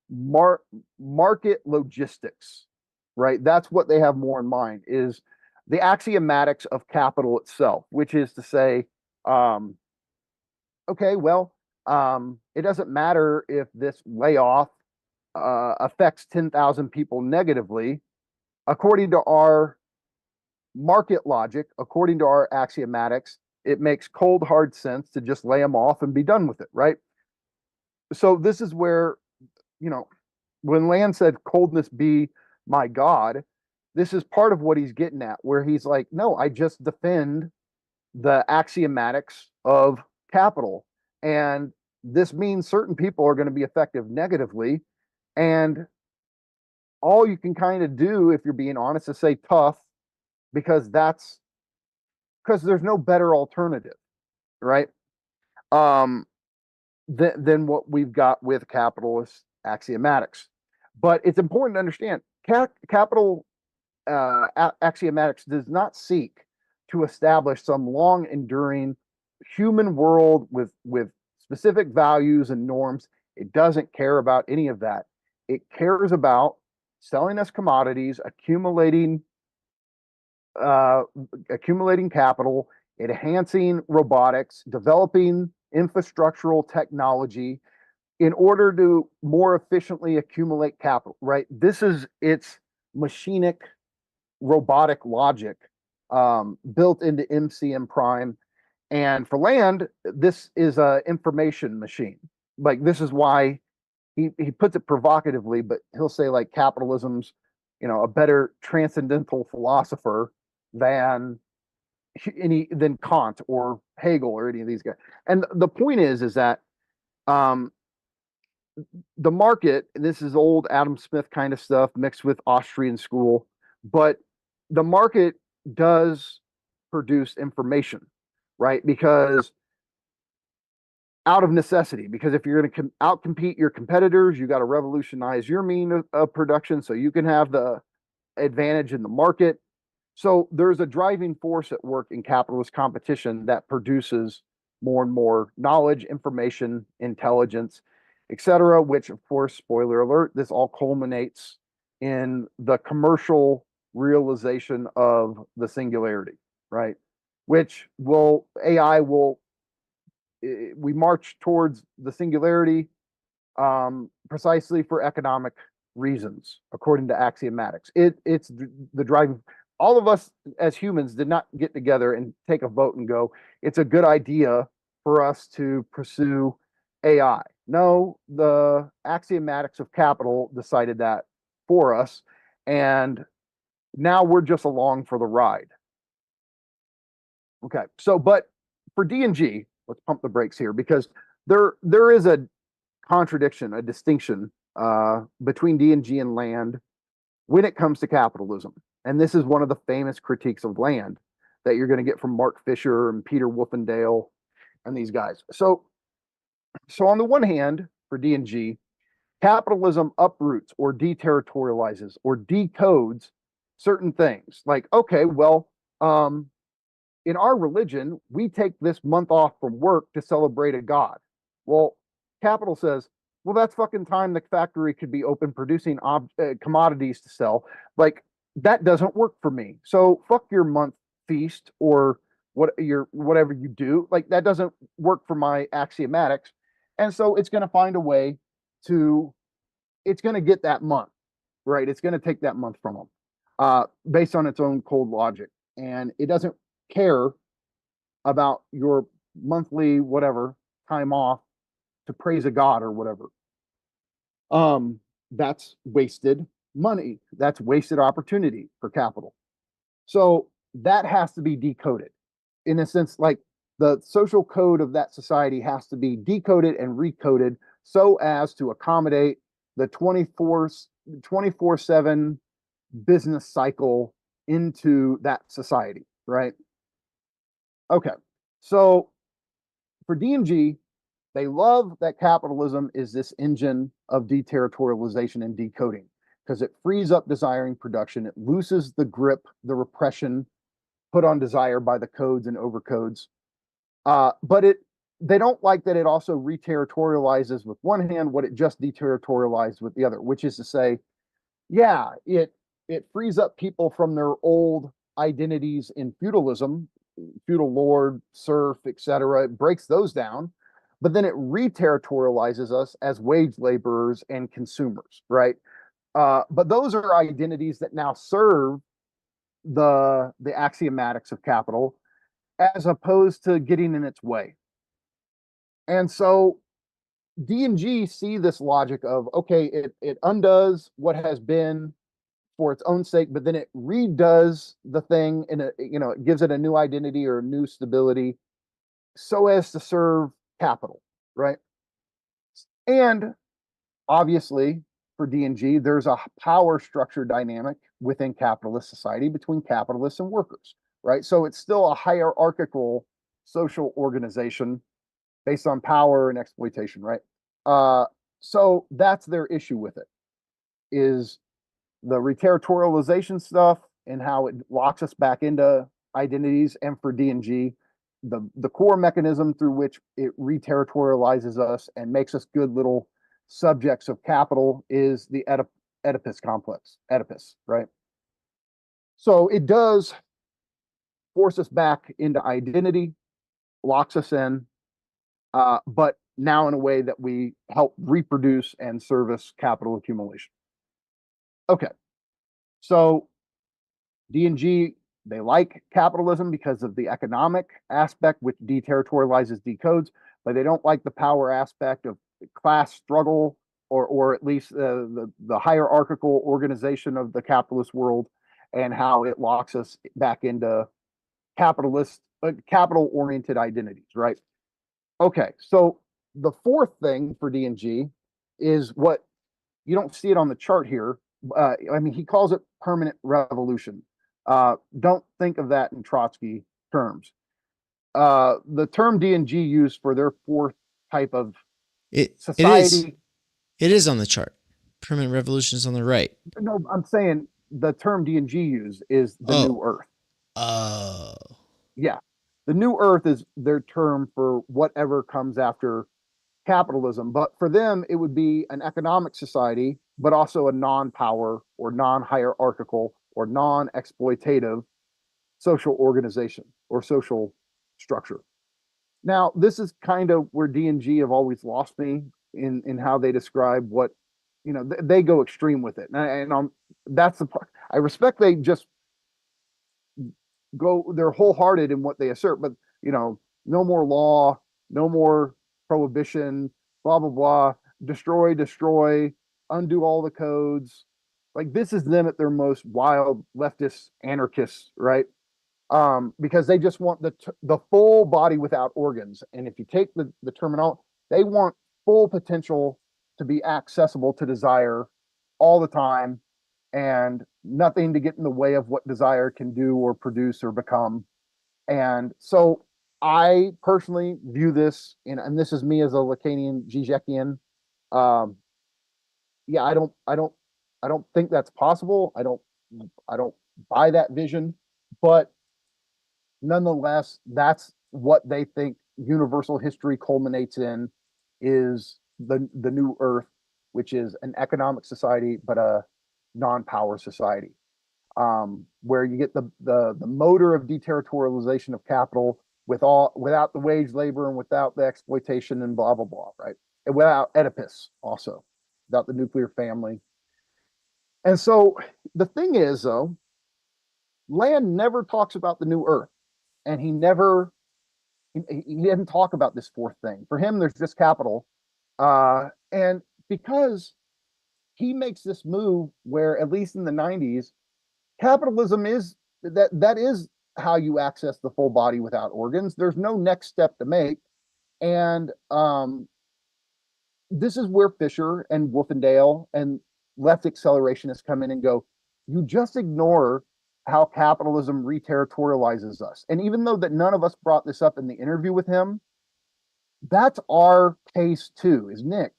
market logistics, right? That's what they have more in mind, is the axiomatics of capital itself, which is to say, okay, well, it doesn't matter if this layoff affects 10,000 people negatively. According to our market logic, according to our axiomatics, it makes cold, hard sense to just lay them off and be done with it, right? So this is where, you know, when Land said coldness be my God, this is part of what he's getting at, where he's like, no, I just defend the axiomatics of capital. And this means certain people are going to be affected negatively. And all you can kind of do, if you're being honest, is say tough, because there's no better alternative, right? Than what we've got with capitalist axiomatics. But it's important to understand capital axiomatics does not seek to establish some long enduring human world with specific values and norms. It doesn't care about any of that. It cares about selling us commodities, accumulating capital, enhancing robotics, developing infrastructural technology in order to more efficiently accumulate capital, right? This is its machinic robotic logic built into MCM prime. And for land, this is a information machine. Like, this is why he puts it provocatively, but he'll say like capitalism's, a better transcendental philosopher than Kant or Hegel or any of these guys. And the point is that the market, and this is old Adam Smith kind of stuff mixed with Austrian school, but the market does produce information, right? Because out of necessity, because if you're going to outcompete your competitors, you got to revolutionize your mean of production so you can have the advantage in the market. So there's a driving force at work in capitalist competition that produces more and more knowledge, information, intelligence, etc., which, of course, spoiler alert, this all culminates in the commercial realization of the singularity, right? Which AI will, we march towards the singularity precisely for economic reasons, according to axiomatics. It's the driving. All of us as humans did not get together and take a vote and go, it's a good idea for us to pursue AI. No, the axiomatics of capital decided that for us, and now we're just along for the ride. Okay, so but for D&G, let's pump the brakes here, because there is a contradiction, a distinction between D&G and land when it comes to capitalism. And this is one of the famous critiques of land that you're going to get from Mark Fisher and Peter Wolfendale and these guys. So on the one hand, for D&G, capitalism uproots or deterritorializes or decodes certain things. Like, okay, well, in our religion, we take this month off from work to celebrate a god. Well, capital says, well, that's fucking time the factory could be open producing commodities to sell. Like, that doesn't work for me. So fuck your month feast or whatever you do. Like, that doesn't work for my axiomatics. And so it's going to find a way it's going to get that month, right? It's going to take that month from them based on its own cold logic. And it doesn't care about your monthly whatever time off to praise a god or whatever. That's wasted money. That's wasted opportunity for capital. So that has to be decoded. In a sense, like, the social code of that society has to be decoded and recoded so as to accommodate the 24/7 business cycle into that society, right? Okay, so for D&G, they love that capitalism is this engine of deterritorialization and decoding because it frees up desiring production. It loosens the grip, the repression put on desire by the codes and overcodes. But they don't like that it also reterritorializes with one hand what it just deterritorialized with the other, which is to say, yeah, it frees up people from their old identities in feudalism, feudal lord, serf, etc. It breaks those down, but then it reterritorializes us as wage laborers and consumers, right? But those are identities that now serve the axiomatics of capital as opposed to getting in its way. And so D&G see this logic of, okay, it undoes what has been for its own sake, but then it redoes the thing in it gives it a new identity or a new stability so as to serve capital, right? And obviously for D&G, there's a power structure dynamic within capitalist society between capitalists and workers, right? So it's still a hierarchical social organization based on power and exploitation, right? So that's their issue with it, is the reterritorialization stuff and how it locks us back into identities. And for D&G, the core mechanism through which it reterritorializes us and makes us good little subjects of capital is the Oedipus complex, Oedipus, right? So it does force us back into identity, locks us in, but now in a way that we help reproduce and service capital accumulation. Okay, so D&G, they like capitalism because of the economic aspect, which deterritorializes, decodes, but they don't like the power aspect of class struggle, or at least the hierarchical organization of the capitalist world, and how it locks us back into capital-oriented identities, right? Okay, so the fourth thing for D&G is what you don't see it on the chart here. I mean, he calls it permanent revolution. Don't think of that in Trotsky terms. The term D&G used for their fourth type of society. It is on the chart. Permanent revolution is on the right. No, I'm saying the term D&G used is the new earth. Oh. Yeah. The new earth is their term for whatever comes after capitalism. But for them, it would be an economic society, but also a non-power or non-hierarchical or non-exploitative social organization or social structure. Now, this is kind of where D&G have always lost me in how they describe what, they go extreme with it. And that's the part. I respect they just they're wholehearted in what they assert, but no more law, no more prohibition, blah blah blah, destroy, undo all the codes. Like, this is them at their most wild leftist anarchists, right? Because they just want the full body without organs. And if you take the terminology, they want full potential to be accessible to desire all the time, and nothing to get in the way of what desire can do or produce or become. And so I personally view this, and this is me as a Lacanian Zizekian. Yeah, I don't think that's possible. I don't buy that vision, but nonetheless, that's what they think universal history culminates in, is the new earth, which is an economic society, but a non-power society, where you get the motor of deterritorialization of capital without the wage labor and without the exploitation and blah blah blah, right? And without Oedipus, also without the nuclear family. And so the thing is, though, Land never talks about the new earth, and he didn't talk about this fourth thing. For him, there's just capital, and because he makes this move where, at least in the 90s, capitalism is that is how you access the full body without organs. There's no next step to make. And this is where Fisher and Wolfendale and left accelerationists come in and go, you just ignore how capitalism reterritorializes us. And even though that none of us brought this up in the interview with him, that's our case too, is Nick.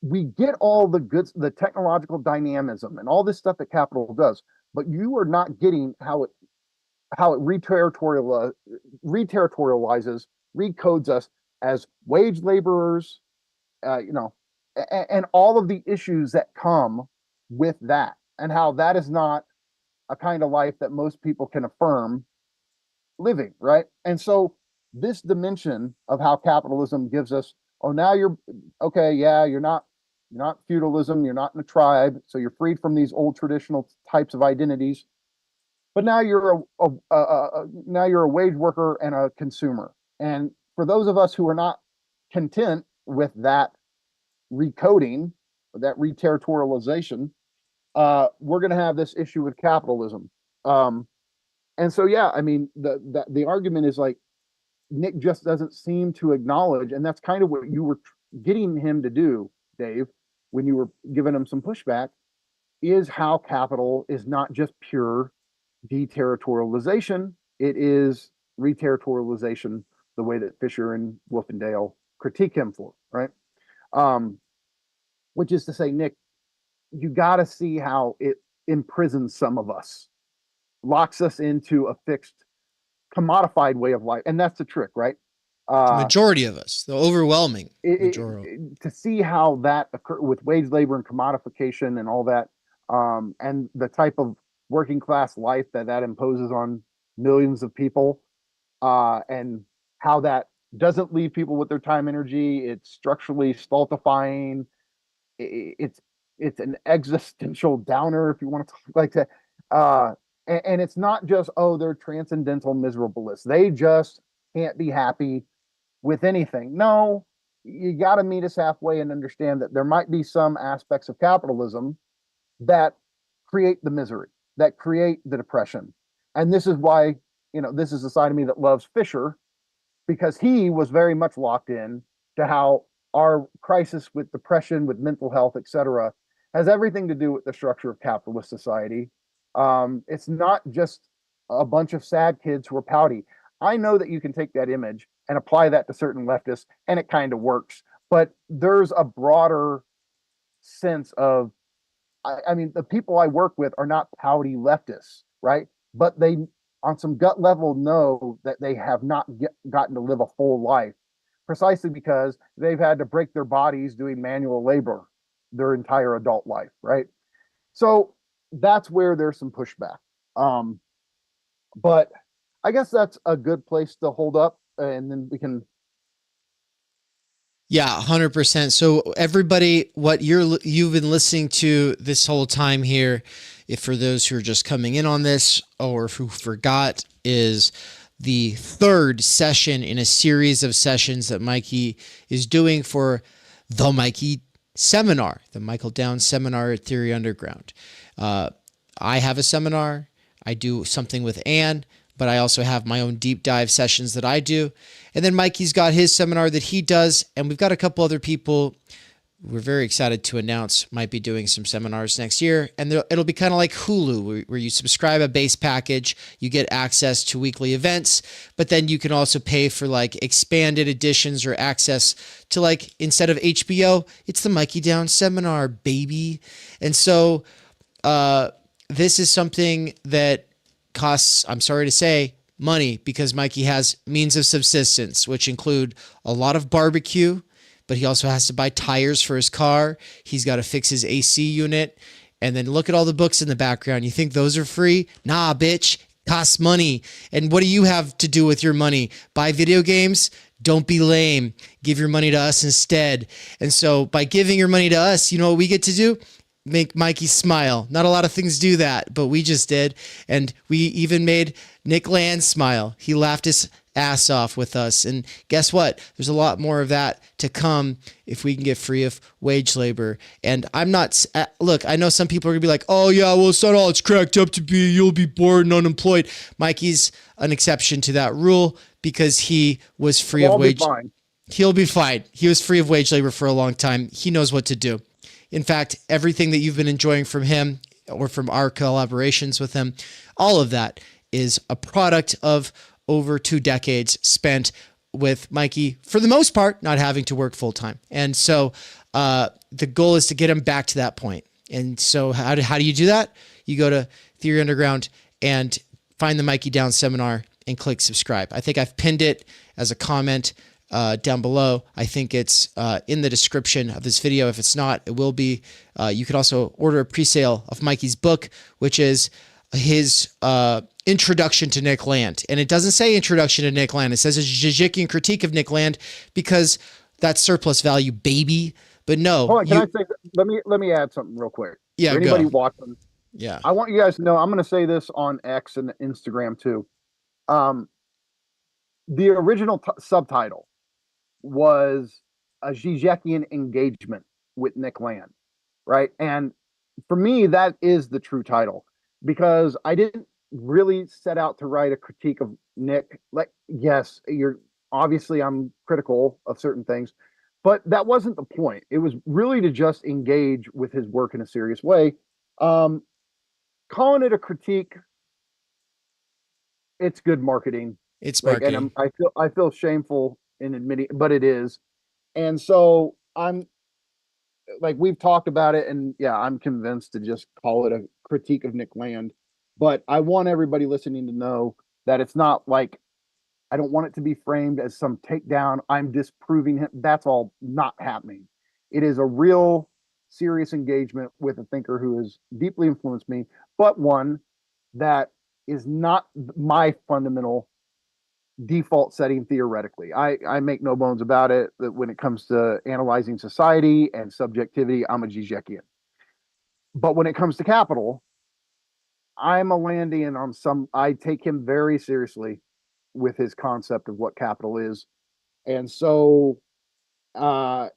We get all the goods, the technological dynamism and all this stuff that capital does, but you are not getting how it reterritorializes, recodes us as wage laborers, and all of the issues that come with that, and how that is not a kind of life that most people can affirm living, right? And so this dimension of how capitalism gives us, oh, now you're okay, yeah, you're not feudalism, you're not in a tribe, so you're freed from these old traditional types of identities, but now you're a wage worker and a consumer. And for those of us who are not content with that recoding, that reterritorialization, we're going to have this issue with capitalism. And so, yeah, I mean, the argument is like, Nick just doesn't seem to acknowledge, and that's kind of what you were getting him to do, Dave, when you were giving him some pushback, is how capital is not just pure deterritorialization, it is reterritorialization, the way that Fisher and Wolf and Dale critique him for, right? Which is to say, Nick, you got to see how it imprisons some of us, locks us into a fixed, commodified way of life. And that's the trick, right? The majority of us, the overwhelming majority. To see how that occur with wage labor and commodification and all that, and the type of working class life that imposes on millions of people, and how that doesn't leave people with their time energy. It's structurally stultifying. It's an existential downer, if you want to talk like that. And it's not just, oh, they're transcendental miserableists. They just can't be happy with anything. No, you got to meet us halfway and understand that there might be some aspects of capitalism that create the misery, that create the depression. And this is why, this is the side of me that loves Fisher, because he was very much locked in to how our crisis with depression, with mental health, etc., has everything to do with the structure of capitalist society. It's not just a bunch of sad kids who are pouty. I know that you can take that image and apply that to certain leftists, and it kind of works. But there's a broader sense of, I mean, the people I work with are not pouty leftists, right? But they, on some gut level, know that they have not gotten to live a full life, precisely because they've had to break their bodies doing manual labor their entire adult life, right? So that's where there's some pushback. But I guess that's a good place to hold up, and then we can. Yeah, 100%. So everybody, what you've been listening to this whole time here, if for those who are just coming in on this or who forgot, is the third session in a series of sessions that Mikey is doing for the Mikey seminar, the Michael Downs seminar at Theory Underground. I have a seminar. I do something with Ann, but I also have my own deep dive sessions that I do. And then Mikey's got his seminar that he does. And we've got a couple other people we're very excited to announce might be doing some seminars next year. And it'll be kind of like Hulu, where you subscribe a base package, you get access to weekly events, but then you can also pay for like expanded editions or access to, like, instead of HBO, it's the Mikey Downs seminar, baby. And so this is something that costs, I'm sorry to say, money, because Mikey has means of subsistence, which include a lot of barbecue, but he also has to buy tires for his car. He's got to fix his AC unit. And then look at all the books in the background. You think those are free? Nah, bitch. Costs money. And what do you have to do with your money? Buy video games? Don't be lame. Give your money to us instead. And so by giving your money to us, you know what we get to do? Make Mikey smile. Not a lot of things do that, but we just did. And we even made Nickland smile. He laughed his ass off with us. And guess what? There's a lot more of that to come if we can get free of wage labor. And I'm not, look, I know some people are gonna be like, oh yeah, well, it's not all it's cracked up to be. You'll be bored and unemployed. Mikey's an exception to that rule because he was free of wage. He'll be fine. He was free of wage labor for a long time. He knows what to do. In fact, everything that you've been enjoying from him or from our collaborations with him, all of that is a product of over 2 decades spent with Mikey, for the most part, not having to work full time. And so the goal is to get him back to that point. And so how do you do that? You go to Theory Underground and find the Mikey Downs seminar and click subscribe. I think I've pinned it as a comment down below. I think it's in the description of this video. If it's not, it will be. You can also order a pre-sale of Mikey's book, which is his introduction to Nickland. And it doesn't say introduction to Nickland. It says a Zizikian critique of Nickland, because that's surplus value, baby. But no. Hold on, can I say, let me add something real quick. Yeah, for anybody watching. Yeah. I want you guys to know, I'm going to say this on X and Instagram too. The original subtitle was a Zizikian engagement with Nickland, right? And for me, that is the true title, because I didn't really set out to write a critique of Nick. Like, yes, I'm critical of certain things, but that wasn't the point. It was really to just engage with his work in a serious way. Calling it a critique, it's good marketing. It's marketing. And I feel shameful in admitting, but it is. And so I'm like, we've talked about it, and yeah, I'm convinced to just call it a critique of Nickland. But I want everybody listening to know that it's not like, I don't want it to be framed as some takedown. I'm disproving him. That's all not happening. It is a real serious engagement with a thinker who has deeply influenced me, but one that is not my fundamental default setting theoretically. I make no bones about it that when it comes to analyzing society and subjectivity, I'm a Zizekian. But when it comes to capital, I'm a Landian on some. I take him very seriously with his concept of what capital is. And so all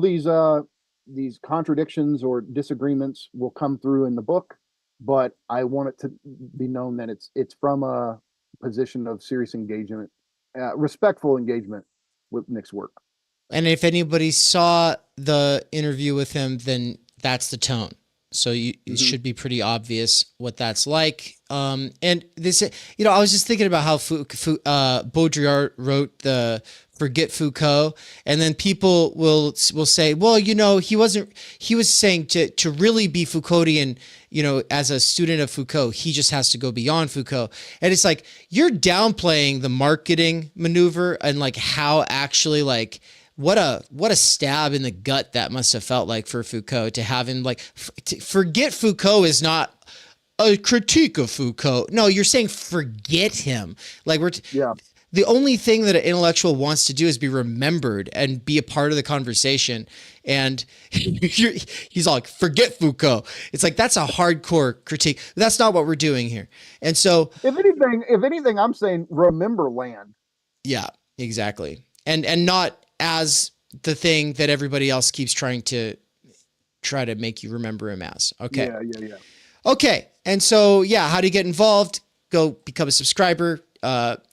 these contradictions or disagreements will come through in the book, but I want it to be known that it's from a position of serious engagement, respectful engagement with Nick's work. And if anybody saw the interview with him, then that's the tone. So it should be pretty obvious what that's like. And this, I was just thinking about how Baudrillard wrote the Forget Foucault, and then people will say, well, he was saying to really be Foucauldian, as a student of Foucault, he just has to go beyond Foucault. And it's like, you're downplaying the marketing maneuver and like how actually like, what a stab in the gut that must have felt like for Foucault to have him like Forget Foucault is not a critique of Foucault. No, you're saying forget him. Like the only thing that an intellectual wants to do is be remembered and be a part of the conversation. And he's all like, forget Foucault. It's like, that's a hardcore critique. That's not what we're doing here. And so if anything, I'm saying remember Land. Yeah, exactly. And not as the thing that everybody else keeps trying to make you remember him as. Okay. Yeah. Okay. And so, how do you get involved? Go become a subscriber.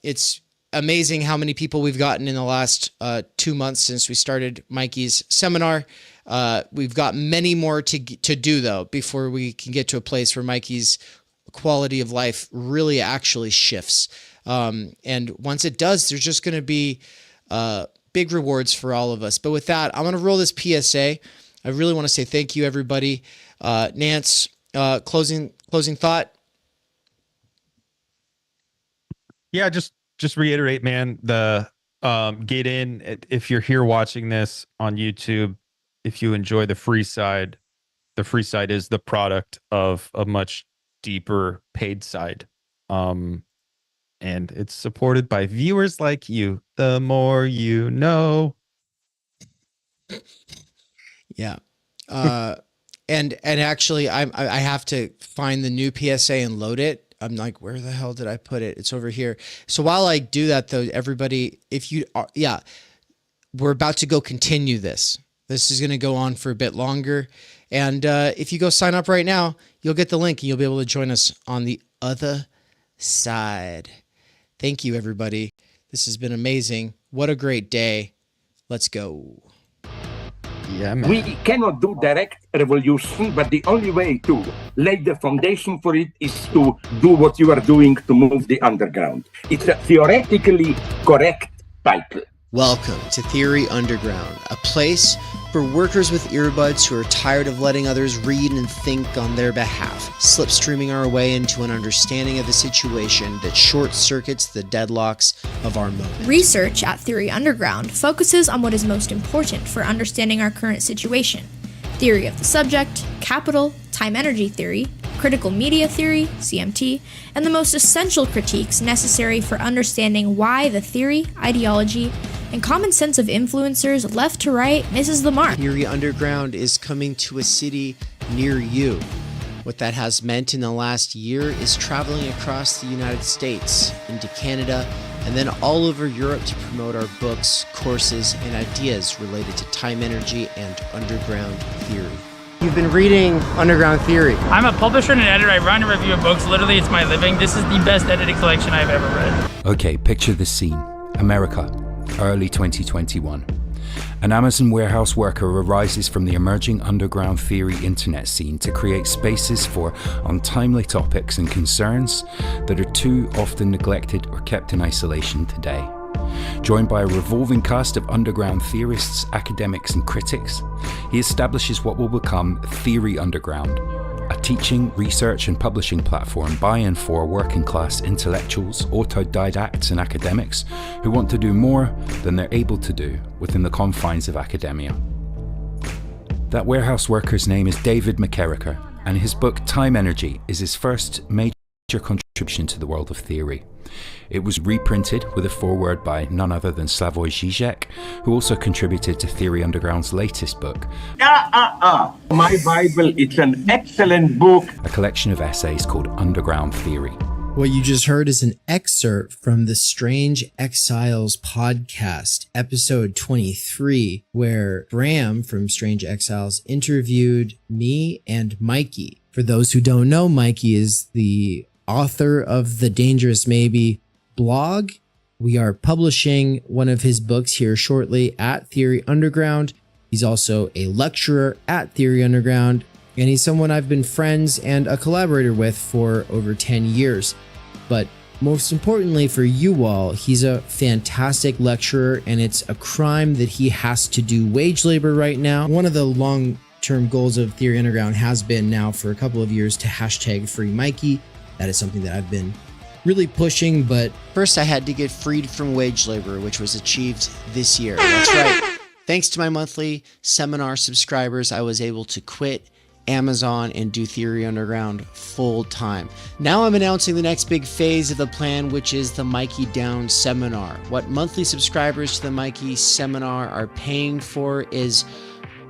It's amazing how many people we've gotten in the last 2 months since we started Mikey's seminar. We've got many more to do though, before we can get to a place where Mikey's quality of life really actually shifts. And once it does, there's just going to be, big rewards for all of us. But with that, I'm going to roll this PSA. I really want to say thank you, everybody. Nance, closing thought. Yeah, just reiterate, man, the get in if you're here watching this on YouTube. If you enjoy the free side is the product of a much deeper paid side. And it's supported by viewers like you. The more you know. Yeah. And actually I have to find the new PSA and load it. I'm like, where the hell did I put it? It's over here. So while I do that though, everybody, if you are, we're about to go continue this. This is going to go on for a bit longer. And if you go sign up right now, you'll get the link and you'll be able to join us on the other side. Thank you, everybody. This has been amazing. What a great day. Let's go. Yeah, man. We cannot do direct revolution, but the only way to lay the foundation for it is to do what you are doing to move the underground. It's a theoretically correct title. Welcome to Theory Underground, a place for workers with earbuds who are tired of letting others read and think on their behalf, slipstreaming our way into an understanding of the situation that short-circuits the deadlocks of our moment. Research at Theory Underground focuses on what is most important for understanding our current situation. Theory of the subject, capital, time-energy theory, critical media theory, CMT, and the most essential critiques necessary for understanding why the theory, ideology, and common sense of influencers left to right misses the mark. Theory Underground is coming to a city near you. What that has meant in the last year is traveling across the United States, into Canada, and then all over Europe to promote our books, courses, and ideas related to time energy and underground theory. You've been reading Underground Theory. I'm a publisher and an editor. I run and review books. Literally, it's my living. This is the best edited collection I've ever read. Okay, picture this scene. America, early 2021. An Amazon warehouse worker arises from the emerging underground theory internet scene to create spaces for untimely topics and concerns that are too often neglected or kept in isolation today. Joined by a revolving cast of underground theorists, academics, and critics, he establishes what will become Theory Underground, a teaching, research, and publishing platform by and for working-class intellectuals, autodidacts, and academics who want to do more than they're able to do within the confines of academia. That warehouse worker's name is David McKerracher, and his book Time Energy is his first major contribution to the world of theory. It was reprinted with a foreword by none other than Slavoj Žižek, who also contributed to Theory Underground's latest book. My Bible, it's an excellent book. A collection of essays called Underground Theory. What you just heard is an excerpt from the Strange Exiles podcast, episode 23, where Bram from Strange Exiles interviewed me and Mikey. For those who don't know, Mikey is the author of the Dangerous Maybe blog. We are publishing one of his books here shortly at Theory Underground. He's also a lecturer at Theory Underground, and he's someone I've been friends and a collaborator with for over 10 years. But most importantly for you all, he's a fantastic lecturer, and it's a crime that he has to do wage labor right now. One of the long-term goals of Theory Underground has been now for a couple of years to hashtag free Mikey. That is something that I've been really pushing, but first I had to get freed from wage labor, which was achieved this year. That's right. Thanks to my monthly seminar subscribers, I was able to quit Amazon and do Theory Underground full time. Now I'm announcing the next big phase of the plan, which is the Mikey Downs seminar. What monthly subscribers to the Mikey seminar are paying for is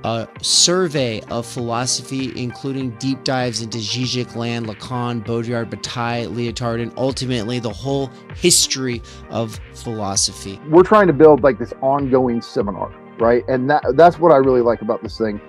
a survey of philosophy, including deep dives into Zizek, Land, Lacan, Baudrillard, Bataille, Lyotard, and ultimately the whole history of philosophy. We're trying to build like this ongoing seminar, right? And that's what I really like about this thing,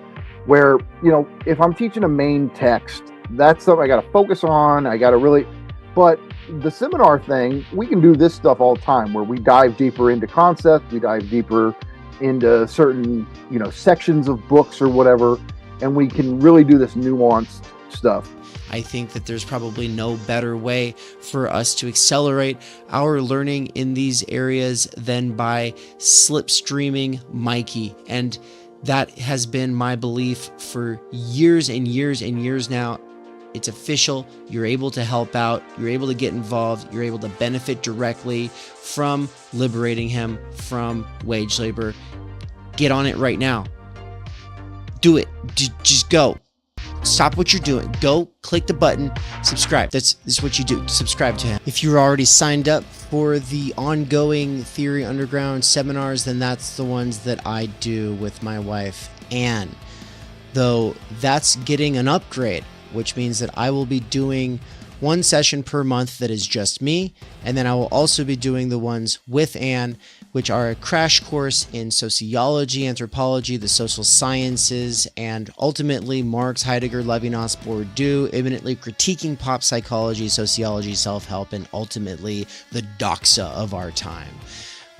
where, you know, if I'm teaching a main text, that's something I got to focus on. I got to really, but the seminar thing, we can do this stuff all the time, where we dive deeper into concepts, we dive deeper into certain, you know, sections of books or whatever, and we can really do this nuanced stuff. I think that there's probably no better way for us to accelerate our learning in these areas than by slipstreaming Mikey. And that has been my belief for years and years and years now. It's official. You're able to help out. You're able to get involved. You're able to benefit directly from liberating him from wage labor. Get on it right now. Do it. Just go. Stop what you're doing. Go click the button. Subscribe. This is what you do. Subscribe to him. If you're already signed up for the ongoing Theory Underground seminars, then that's the ones that I do with my wife, Anne. Though that's getting an upgrade, which means that I will be doing one session per month that is just me, and then I will also be doing the ones with Anne, which are a crash course in sociology, anthropology, the social sciences, and ultimately Marx, Heidegger, Levinas, Bourdieu, imminently critiquing pop psychology, sociology, self-help, and ultimately the doxa of our time.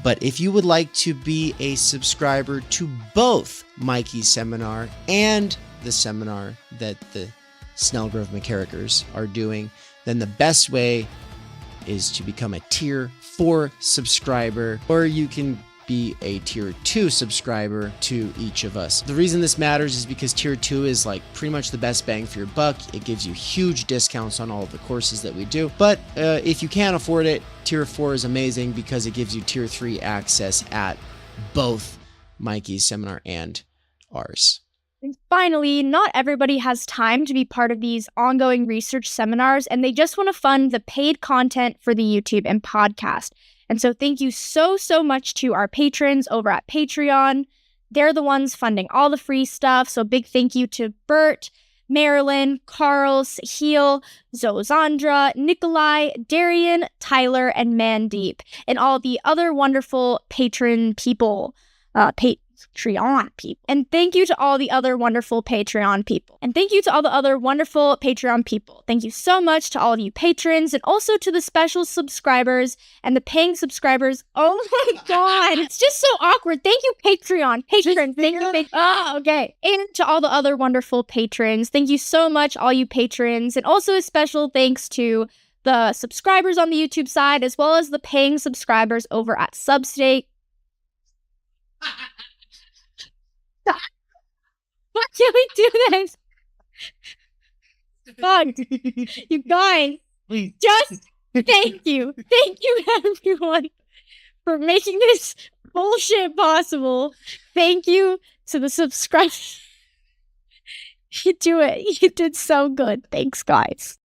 But if you would like to be a subscriber to both Mikey's seminar and the seminar that the Snellgrove McCarrickers are doing, then the best way is to become a tier 4 subscriber, or you can be a tier 2 subscriber to each of us. The reason this matters is because tier 2 is like pretty much the best bang for your buck. It gives you huge discounts on all of the courses that we do. But if you can't afford it, tier 4 is amazing because it gives you tier 3 access at both Mikey's seminar and ours. And finally, not everybody has time to be part of these ongoing research seminars, and they just want to fund the paid content for the YouTube and podcast. And so thank you so much to our patrons over at Patreon. They're the ones funding all the free stuff. So big thank you to Bert, Marilyn, Carl, Sahil, Zozandra, Nikolai, Darian, Tyler, and Mandeep, and all the other wonderful patron people. Patreon people. And thank you to all the other wonderful Patreon people. And thank you to all the other wonderful Patreon people. Thank you so much to all of you patrons and also to the special subscribers and the paying subscribers. Oh my God. It's just so awkward. Thank you, Patreon. Patrons. Thank you. Oh, okay. And to all the other wonderful patrons. Thank you so much, all you patrons. And also a special thanks to the subscribers on the YouTube side, as well as the paying subscribers over at Substack. Why can't we do this? Fuck. You guys, Please. just thank you. Thank you, everyone, for making this bullshit possible. Thank you to the subscribers. You do it. You did so good. Thanks, guys.